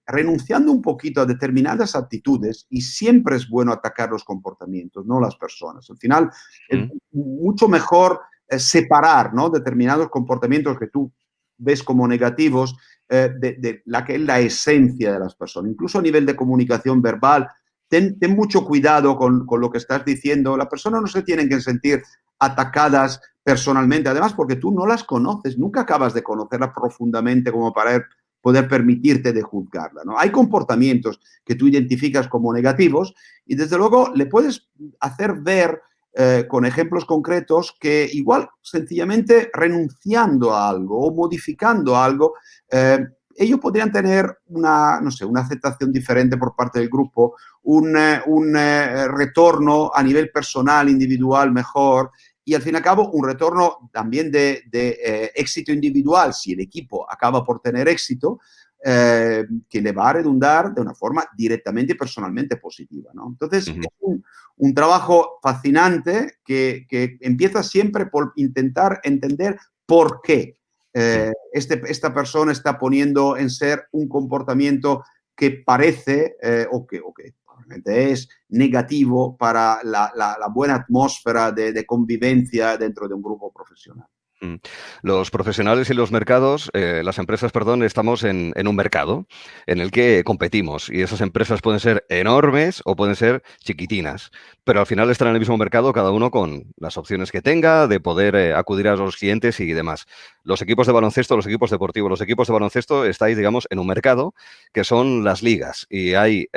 renunciando un poquito a determinadas actitudes, y siempre es bueno atacar los comportamientos, no las personas. Al final, es mucho mejor separar, ¿no?, determinados comportamientos que tú ves como negativos de la que es la esencia de las personas. Incluso a nivel de comunicación verbal, ten mucho cuidado con lo que estás diciendo. Las personas no se tienen que sentir atacadas personalmente, además porque tú no las conoces, nunca acabas de conocerlas profundamente como para poder permitirte de juzgarla, ¿no? Hay comportamientos que tú identificas como negativos y desde luego le puedes hacer ver con ejemplos concretos que igual sencillamente renunciando a algo o modificando algo, ellos podrían tener no sé, una aceptación diferente por parte del grupo, un retorno a nivel personal, individual mejor, y al fin y al cabo un retorno también de éxito individual, si el equipo acaba por tener éxito, que le va a redundar de una forma directamente y personalmente positiva, ¿no? Entonces, es un trabajo fascinante que empieza siempre por intentar entender por qué esta persona está poniendo en ser un comportamiento que parece o que probablemente es negativo para la buena atmósfera de convivencia dentro de un grupo profesional.
Los profesionales y los mercados, las empresas, perdón, estamos en un mercado en el que competimos y esas empresas pueden ser enormes o pueden ser chiquitinas, pero al final están en el mismo mercado, cada uno con las opciones que tenga de poder acudir a los clientes y demás. Los equipos de baloncesto, los equipos deportivos, los equipos de baloncesto estáis, digamos, en un mercado que son las ligas y hay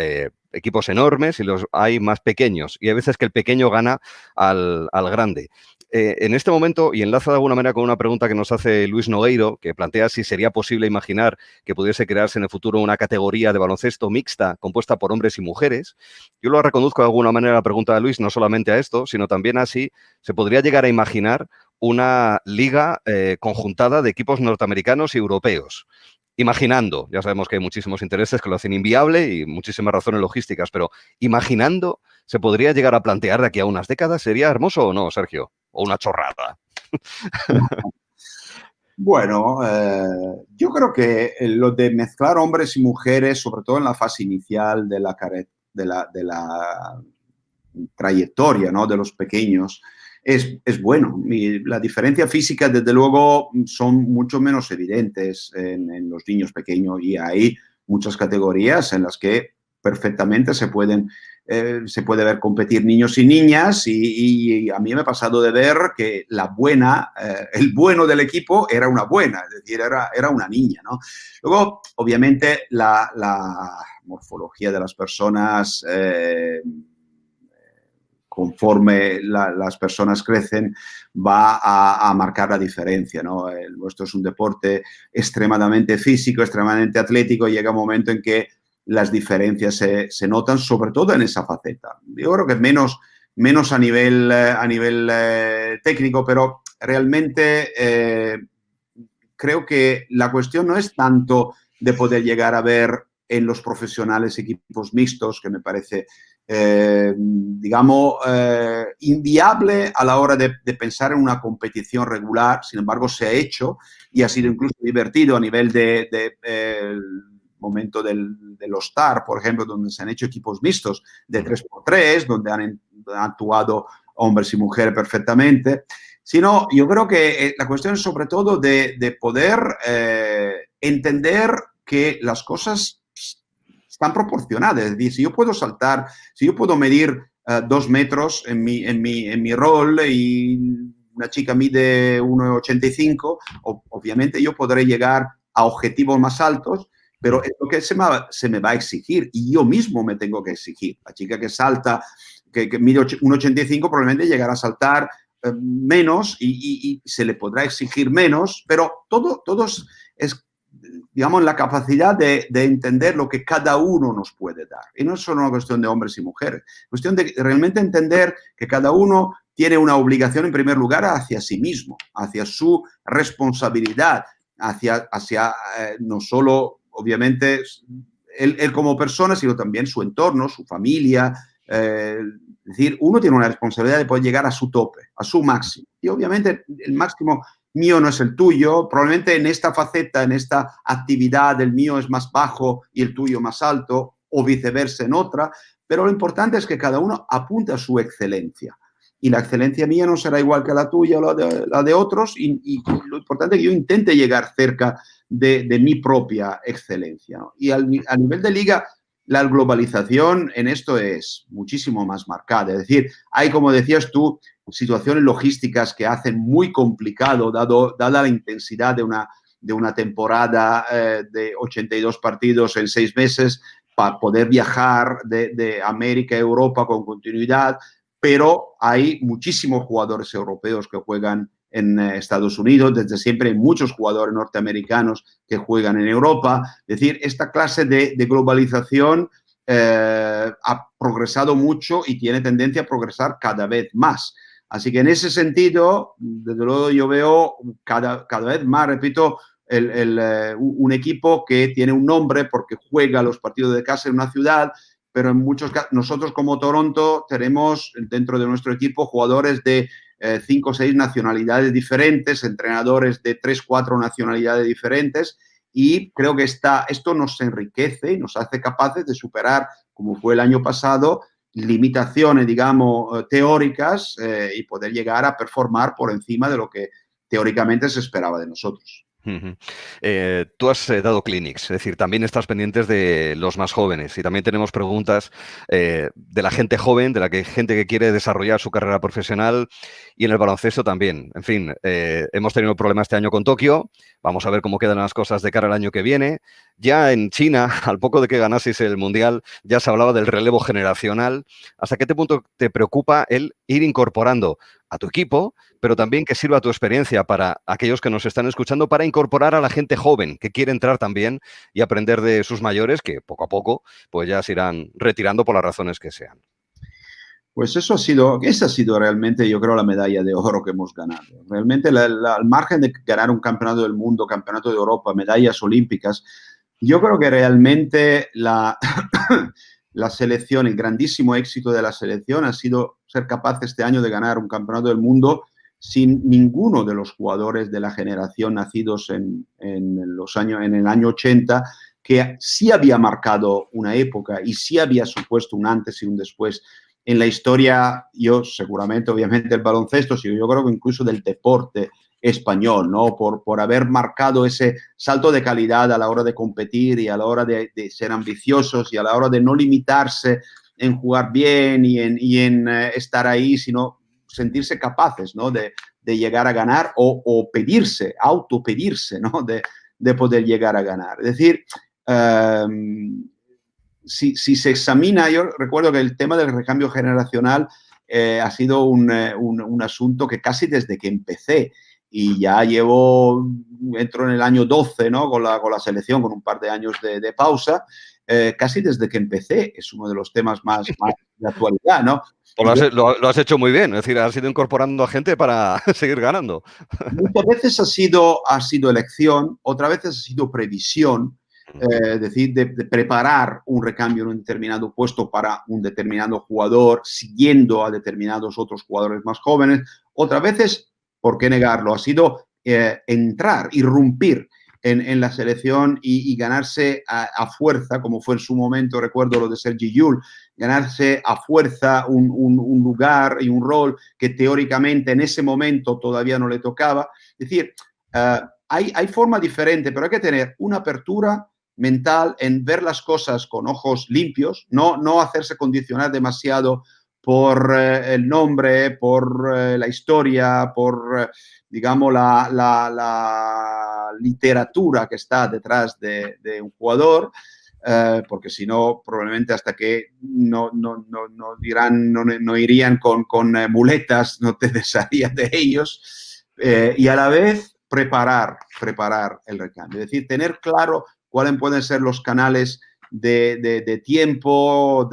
equipos enormes y los hay más pequeños y hay veces que el pequeño gana al grande. En este momento, y enlaza de alguna manera con una pregunta que nos hace Luis Nogueiro, que plantea si sería posible imaginar que pudiese crearse en el futuro una categoría de baloncesto mixta compuesta por hombres y mujeres. Yo lo reconduzco de alguna manera la pregunta de Luis, no solamente a esto, sino también a si se podría llegar a imaginar una liga conjuntada de equipos norteamericanos y europeos. Imaginando, ya sabemos que hay muchísimos intereses que lo hacen inviable y muchísimas razones logísticas, pero imaginando, ¿se podría llegar a plantear de aquí a unas décadas? ¿Sería hermoso o no, Sergio? ¿O una chorrada?
Bueno, yo creo que lo de mezclar hombres y mujeres, sobre todo en la fase inicial de la trayectoria, ¿no?, de los pequeños, es bueno. Y la diferencia física, desde luego, son mucho menos evidentes en los niños pequeños y hay muchas categorías en las que perfectamente se puede ver competir niños y niñas y a mí me ha pasado de ver que el bueno del equipo era una buena, es decir, era una niña, ¿no? Luego, obviamente, la morfología de las personas conforme las personas crecen, va a marcar la diferencia, ¿no? El nuestro es un deporte extremadamente físico, extremadamente atlético, y llega un momento en que las diferencias se notan, sobre todo en esa faceta. Yo creo que menos a nivel técnico, pero realmente creo que la cuestión no es tanto de poder llegar a ver en los profesionales equipos mixtos, que me parece inviable a la hora de pensar en una competición regular. Sin embargo, se ha hecho y ha sido incluso divertido a nivel el momento del All-Star, por ejemplo, donde se han hecho equipos mixtos de 3x3, donde han actuado hombres y mujeres perfectamente. Sino, yo creo que la cuestión es sobre todo de poder entender que las cosas están proporcionadas. Es decir, si yo puedo saltar, si yo puedo medir 2 metros en mi rol y una chica mide 1,85, obviamente yo podré llegar a objetivos más altos, pero es lo que se me va a exigir y yo mismo me tengo que exigir. La chica que salta, que mide 1,85, probablemente llegará a saltar menos y se le podrá exigir menos, pero todo es, digamos, la capacidad de entender lo que cada uno nos puede dar. Y no es solo una cuestión de hombres y mujeres, es cuestión de realmente entender que cada uno tiene una obligación, en primer lugar, hacia sí mismo, hacia su responsabilidad, hacia no solo, obviamente, él como persona, sino también su entorno, su familia. Es decir, uno tiene una responsabilidad de poder llegar a su tope, a su máximo. Y obviamente el máximo mío no es el tuyo. Probablemente en esta faceta, en esta actividad, el mío es más bajo y el tuyo más alto, o viceversa en otra. Pero lo importante es que cada uno apunte a su excelencia. Y la excelencia mía no será igual que la tuya o la de otros. Y lo importante es que yo intente llegar cerca de mi propia excelencia, ¿no? Y a nivel de liga, la globalización en esto es muchísimo más marcada. Es decir, hay, como decías tú, situaciones logísticas que hacen muy complicado, dada la intensidad de una temporada de 82 partidos en 6 meses, para poder viajar de América a Europa con continuidad, pero hay muchísimos jugadores europeos que juegan en Estados Unidos, desde siempre hay muchos jugadores norteamericanos que juegan en Europa. Es decir, esta clase de globalización ha progresado mucho y tiene tendencia a progresar cada vez más. Así que en ese sentido, desde luego yo veo cada vez más, repito, un equipo que tiene un nombre porque juega los partidos de casa en una ciudad, pero en muchos casos, nosotros como Toronto tenemos dentro de nuestro equipo jugadores de 5 o 6 nacionalidades diferentes, entrenadores de 3 o 4 nacionalidades diferentes, y creo que esto nos enriquece y nos hace capaces de superar, como fue el año pasado, limitaciones, digamos, teóricas y poder llegar a performar por encima de lo que teóricamente se esperaba de nosotros.
Tú has dado clinics, es decir, también estás pendientes de los más jóvenes y también tenemos preguntas de la gente joven, de la gente que quiere desarrollar su carrera profesional y en el baloncesto también. En fin, hemos tenido problemas este año con Tokio, vamos a ver cómo quedan las cosas de cara al año que viene. Ya en China, al poco de que ganaseis el Mundial, ya se hablaba del relevo generacional. ¿Hasta qué punto te preocupa el ir incorporando a tu equipo, pero también que sirva tu experiencia para aquellos que nos están escuchando, para incorporar a la gente joven que quiere entrar también y aprender de sus mayores, que poco a poco pues ya se irán retirando por las razones que sean?
Pues esa ha sido realmente, yo creo, la medalla de oro que hemos ganado. Realmente, al margen de ganar un campeonato del mundo, campeonato de Europa, medallas olímpicas, yo creo que realmente la selección, el grandísimo éxito de la selección ha sido ser capaz este año de ganar un campeonato del mundo sin ninguno de los jugadores de la generación nacidos en el año 80, que sí había marcado una época y sí había supuesto un antes y un después en la historia, yo seguramente, obviamente, del baloncesto, sino yo creo que incluso del deporte español, ¿no? Por haber marcado ese salto de calidad a la hora de competir y a la hora de ser ambiciosos y a la hora de no limitarse en jugar bien y en estar ahí, sino sentirse capaces, ¿no? De llegar a ganar o pedirse, autopedirse, ¿no? De poder llegar a ganar. Es decir, si se examina, yo recuerdo que el tema del recambio generacional ha sido un asunto que casi desde que empecé, y ya entro en el año 12, ¿no? con la selección, con un par de años de pausa, casi desde que empecé, es uno de los temas más de actualidad, ¿no?
Lo has hecho muy bien, es decir, has ido incorporando a gente para seguir ganando.
Muchas veces ha sido elección, otras veces ha sido previsión, es decir, de preparar un recambio en un determinado puesto para un determinado jugador, siguiendo a determinados otros jugadores más jóvenes. Otras veces, ¿por qué negarlo? Ha sido entrar, irrumpir en la selección y ganarse a fuerza, como fue en su momento, recuerdo lo de Sergi Llull, ganarse a fuerza un lugar y un rol que teóricamente en ese momento todavía no le tocaba. Es decir, hay forma diferente, pero hay que tener una apertura mental en ver las cosas con ojos limpios, no hacerse condicionar demasiado por el nombre, por la historia, por, digamos, la literatura que está detrás de un jugador, porque si no, probablemente hasta que no irían con muletas, no te desharías de ellos, y a la vez preparar el recambio. Es decir, tener claro cuáles pueden ser los canales de tiempo,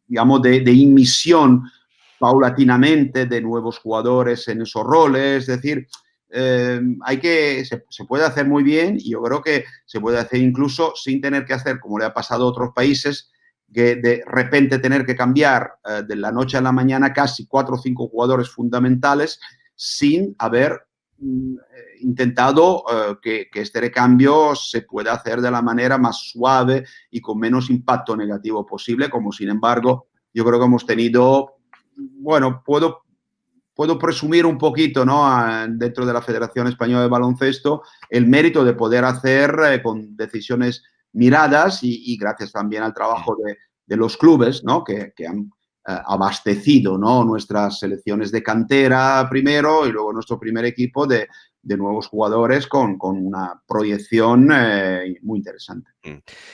digamos, de inmisión paulatinamente de nuevos jugadores en esos roles. Es decir, se puede hacer muy bien y yo creo que se puede hacer incluso sin tener que hacer, como le ha pasado a otros países, que de repente tener que cambiar de la noche a la mañana casi 4 o 5 jugadores fundamentales sin haber intentado que este recambio se pueda hacer de la manera más suave y con menos impacto negativo posible, como sin embargo yo creo que hemos tenido, bueno, puedo presumir un poquito, ¿no?, dentro de la Federación Española de Baloncesto, el mérito de poder hacer con decisiones miradas y gracias también al trabajo de los clubes, ¿no?, que han abastecido, ¿no?, nuestras selecciones de cantera primero y luego nuestro primer equipo de nuevos jugadores con una proyección muy interesante.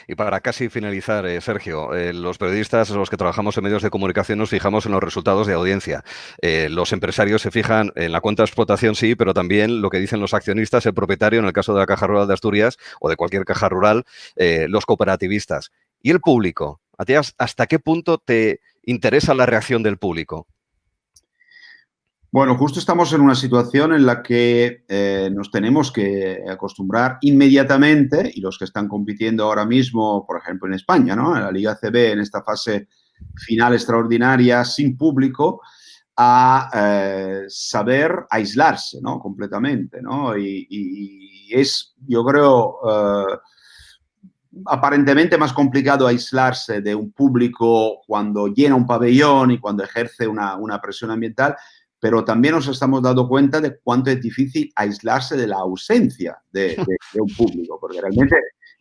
Y para casi finalizar, Sergio, los periodistas, los que trabajamos en medios de comunicación, nos fijamos en los resultados de audiencia. Los empresarios se fijan en la cuenta de explotación, sí, pero también lo que dicen los accionistas, el propietario, en el caso de la Caja Rural de Asturias o de cualquier caja rural, los cooperativistas. ¿Y el público? ¿A ti hasta qué punto te interesa la reacción del público?
Bueno, justo estamos en una situación en la que nos tenemos que acostumbrar inmediatamente, y los que están compitiendo ahora mismo, por ejemplo, en España, ¿no?, en la Liga ACB, en esta fase final extraordinaria, sin público, a saber aislarse, ¿no?, completamente, ¿no? Y es, yo creo, aparentemente más complicado aislarse de un público cuando llena un pabellón y cuando ejerce una presión ambiental, pero también nos estamos dando cuenta de cuánto es difícil aislarse de la ausencia de un público, porque realmente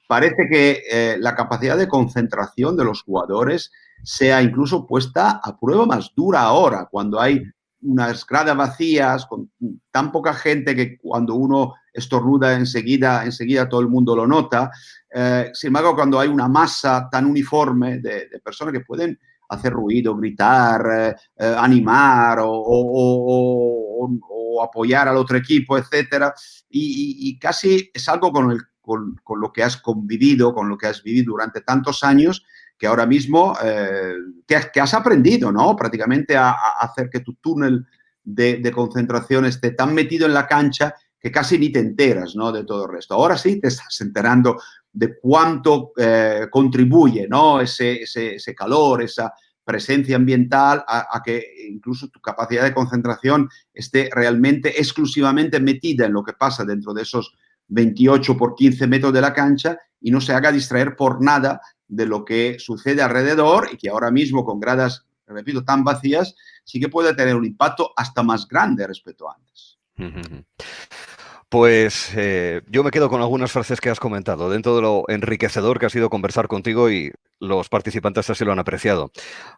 parece que la capacidad de concentración de los jugadores sea incluso puesta a prueba más dura ahora, cuando hay unas gradas vacías, con tan poca gente que cuando uno estornuda enseguida todo el mundo lo nota. Sin embargo, cuando hay una masa tan uniforme de personas que pueden hacer ruido, gritar, animar o apoyar al otro equipo, etcétera, y casi es algo con lo que has convivido, con lo que has vivido durante tantos años, que ahora mismo que has aprendido, ¿no?, prácticamente a hacer que tu túnel de concentración esté tan metido en la cancha que casi ni te enteras, ¿no?, de todo el resto. Ahora sí te estás enterando de cuánto contribuye, ¿no?, ese calor, esa presencia ambiental a que incluso tu capacidad de concentración esté realmente exclusivamente metida en lo que pasa dentro de esos 28 por 15 metros de la cancha y no se haga distraer por nada de lo que sucede alrededor y que ahora mismo con gradas, repito, tan vacías, sí que puede tener un impacto hasta más grande respecto a antes.
Pues yo me quedo con algunas frases que has comentado, dentro de lo enriquecedor que ha sido conversar contigo y los participantes así lo han apreciado.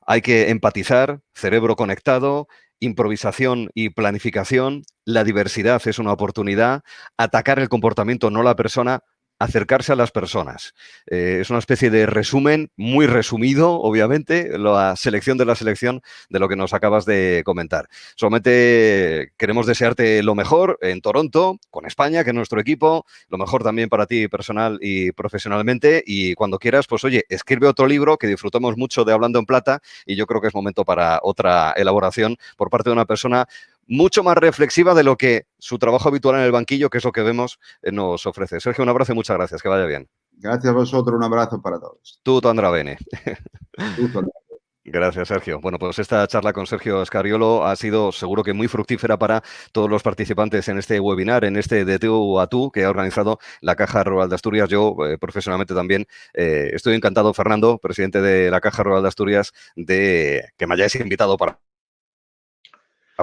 Hay que empatizar, cerebro conectado, improvisación y planificación, la diversidad es una oportunidad, atacar el comportamiento, no la persona, acercarse a las personas. Es una especie de resumen, muy resumido, obviamente, la selección de la selección de lo que nos acabas de comentar. Solamente queremos desearte lo mejor en Toronto, con España, que es nuestro equipo, lo mejor también para ti personal y profesionalmente, y cuando quieras, pues oye, escribe otro libro que disfrutamos mucho de Hablando en Plata y yo creo que es momento para otra elaboración por parte de una persona mucho más reflexiva de lo que su trabajo habitual en el banquillo, que es lo que vemos, nos ofrece. Sergio, un abrazo y muchas gracias. Que vaya bien.
Gracias a vosotros. Un abrazo para todos.
Tutto andrà bene.
Tutto andrà bene.
Gracias, Sergio. Bueno, pues esta charla con Sergio Scariolo ha sido seguro que muy fructífera para todos los participantes en este webinar, en este de tú a tú que ha organizado la Caja Rural de Asturias. Yo, profesionalmente también, estoy encantado, Fernando, presidente de la Caja Rural de Asturias, de que me hayáis invitado para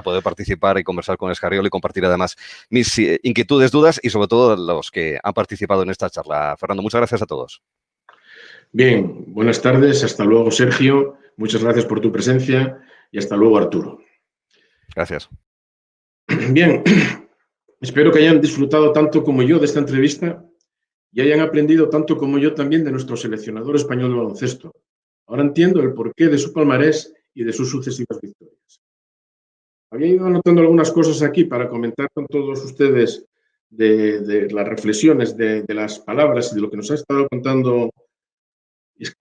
poder participar y conversar con Scariolo y compartir además mis inquietudes, dudas y sobre todo los que han participado en esta charla. Fernando, muchas gracias a todos.
Bien, buenas tardes. Hasta luego, Sergio. Muchas gracias por tu presencia y hasta luego, Arturo.
Gracias.
Bien, espero que hayan disfrutado tanto como yo de esta entrevista y hayan aprendido tanto como yo también de nuestro seleccionador español de baloncesto. Ahora entiendo el porqué de su palmarés y de sus sucesivas victorias. Había ido anotando algunas cosas aquí para comentar con todos ustedes de las reflexiones, de las palabras y de lo que nos ha estado contando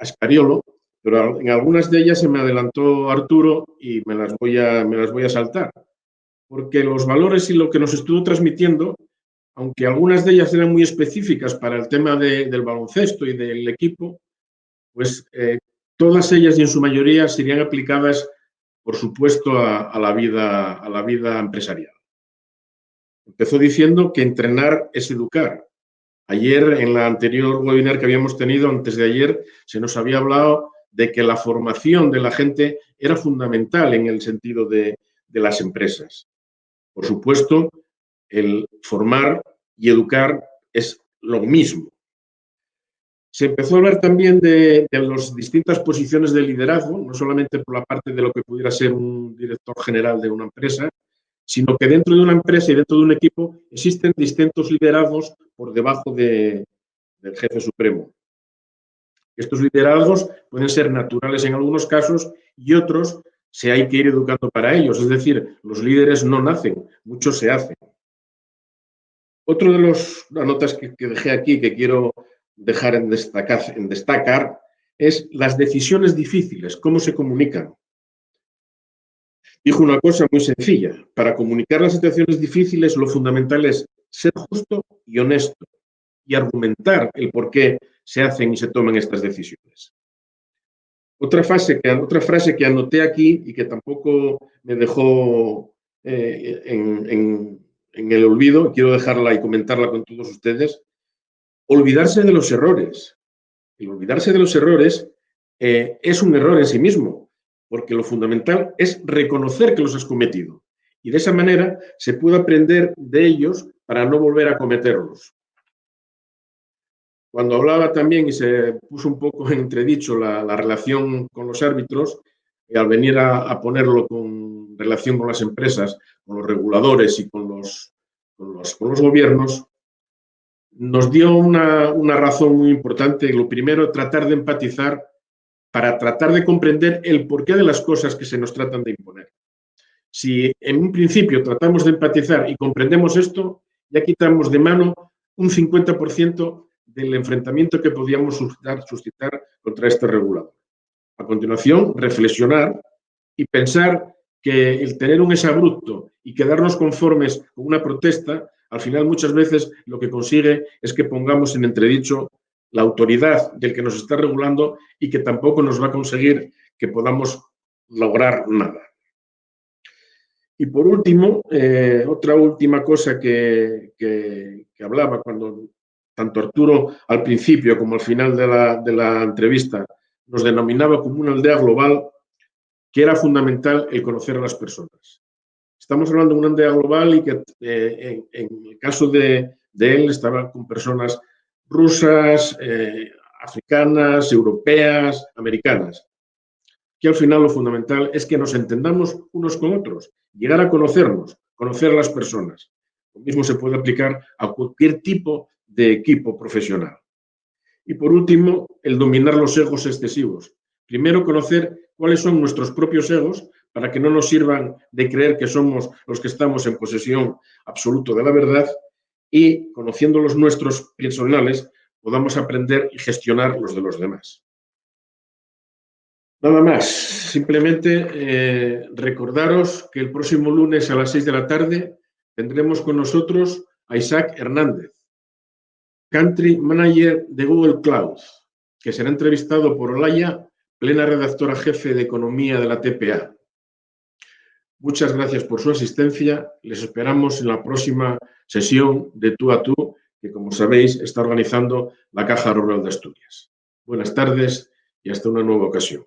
Scariolo, pero en algunas de ellas se me adelantó Arturo y me las voy a saltar. porque los valores y lo que nos estuvo transmitiendo, aunque algunas de ellas eran muy específicas para el tema del baloncesto y del equipo, pues todas ellas y en su mayoría serían aplicadas, por supuesto, a la vida empresarial. Empezó diciendo que entrenar es educar. Ayer, en la anterior webinar que habíamos tenido, antes de ayer, se nos había hablado de que la formación de la gente era fundamental en el sentido de las empresas. Por supuesto, el formar y educar es lo mismo. Se empezó a hablar también de las distintas posiciones de liderazgo, no solamente por la parte de lo que pudiera ser un director general de una empresa, sino que dentro de una empresa y dentro de un equipo existen distintos liderazgos por debajo del jefe supremo. Estos liderazgos pueden ser naturales en algunos casos y otros se hay que ir educando para ellos. Es decir, los líderes no nacen, muchos se hacen. Otro de las notas que dejé aquí que quiero dejar en destacar es las decisiones difíciles, cómo se comunican. Dijo una cosa muy sencilla. Para comunicar las situaciones difíciles, lo fundamental es ser justo y honesto y argumentar el por qué se hacen y se toman estas decisiones. Otra frase que anoté aquí y que tampoco me dejó en el olvido, quiero dejarla y comentarla con todos ustedes, olvidarse de los errores. El olvidarse de los errores es un error en sí mismo, porque lo fundamental es reconocer que los has cometido y de esa manera se puede aprender de ellos para no volver a cometerlos. Cuando hablaba también y se puso un poco en entredicho la relación con los árbitros, al venir a ponerlo con relación con las empresas, con los reguladores y con los gobiernos, nos dio una razón muy importante. Lo primero, tratar de empatizar para tratar de comprender el porqué de las cosas que se nos tratan de imponer. Si en un principio tratamos de empatizar y comprendemos esto, ya quitamos de mano un 50% del enfrentamiento que podíamos suscitar contra este regulador. A continuación, reflexionar y pensar que el tener un exabrupto y quedarnos conformes con una protesta, al final muchas veces lo que consigue es que pongamos en entredicho la autoridad del que nos está regulando y que tampoco nos va a conseguir que podamos lograr nada. Y por último, otra última cosa que hablaba cuando tanto Arturo al principio como al final de la entrevista nos denominaba como una aldea global, que era fundamental el conocer a las personas. Estamos hablando de una aldea global y que en el caso de él estaba con personas rusas, africanas, europeas, americanas, que al final lo fundamental es que nos entendamos unos con otros, llegar a conocernos, conocer a las personas. Lo mismo se puede aplicar a cualquier tipo de equipo profesional. Y por último, el dominar los egos excesivos. Primero, conocer cuáles son nuestros propios egos para que no nos sirvan de creer que somos los que estamos en posesión absoluta de la verdad y, conociendo los nuestros personales, podamos aprender y gestionar los de los demás. Nada más, simplemente recordaros que el próximo lunes a las 6 de la tarde tendremos con nosotros a Isaac Hernández, Country Manager de Google Cloud, que será entrevistado por Olaya, plena redactora jefe de Economía de la TPA. Muchas gracias por su asistencia. Les esperamos en la próxima sesión de Tú a Tú, que como sabéis está organizando la Caja Rural de Asturias. Buenas tardes y hasta una nueva ocasión.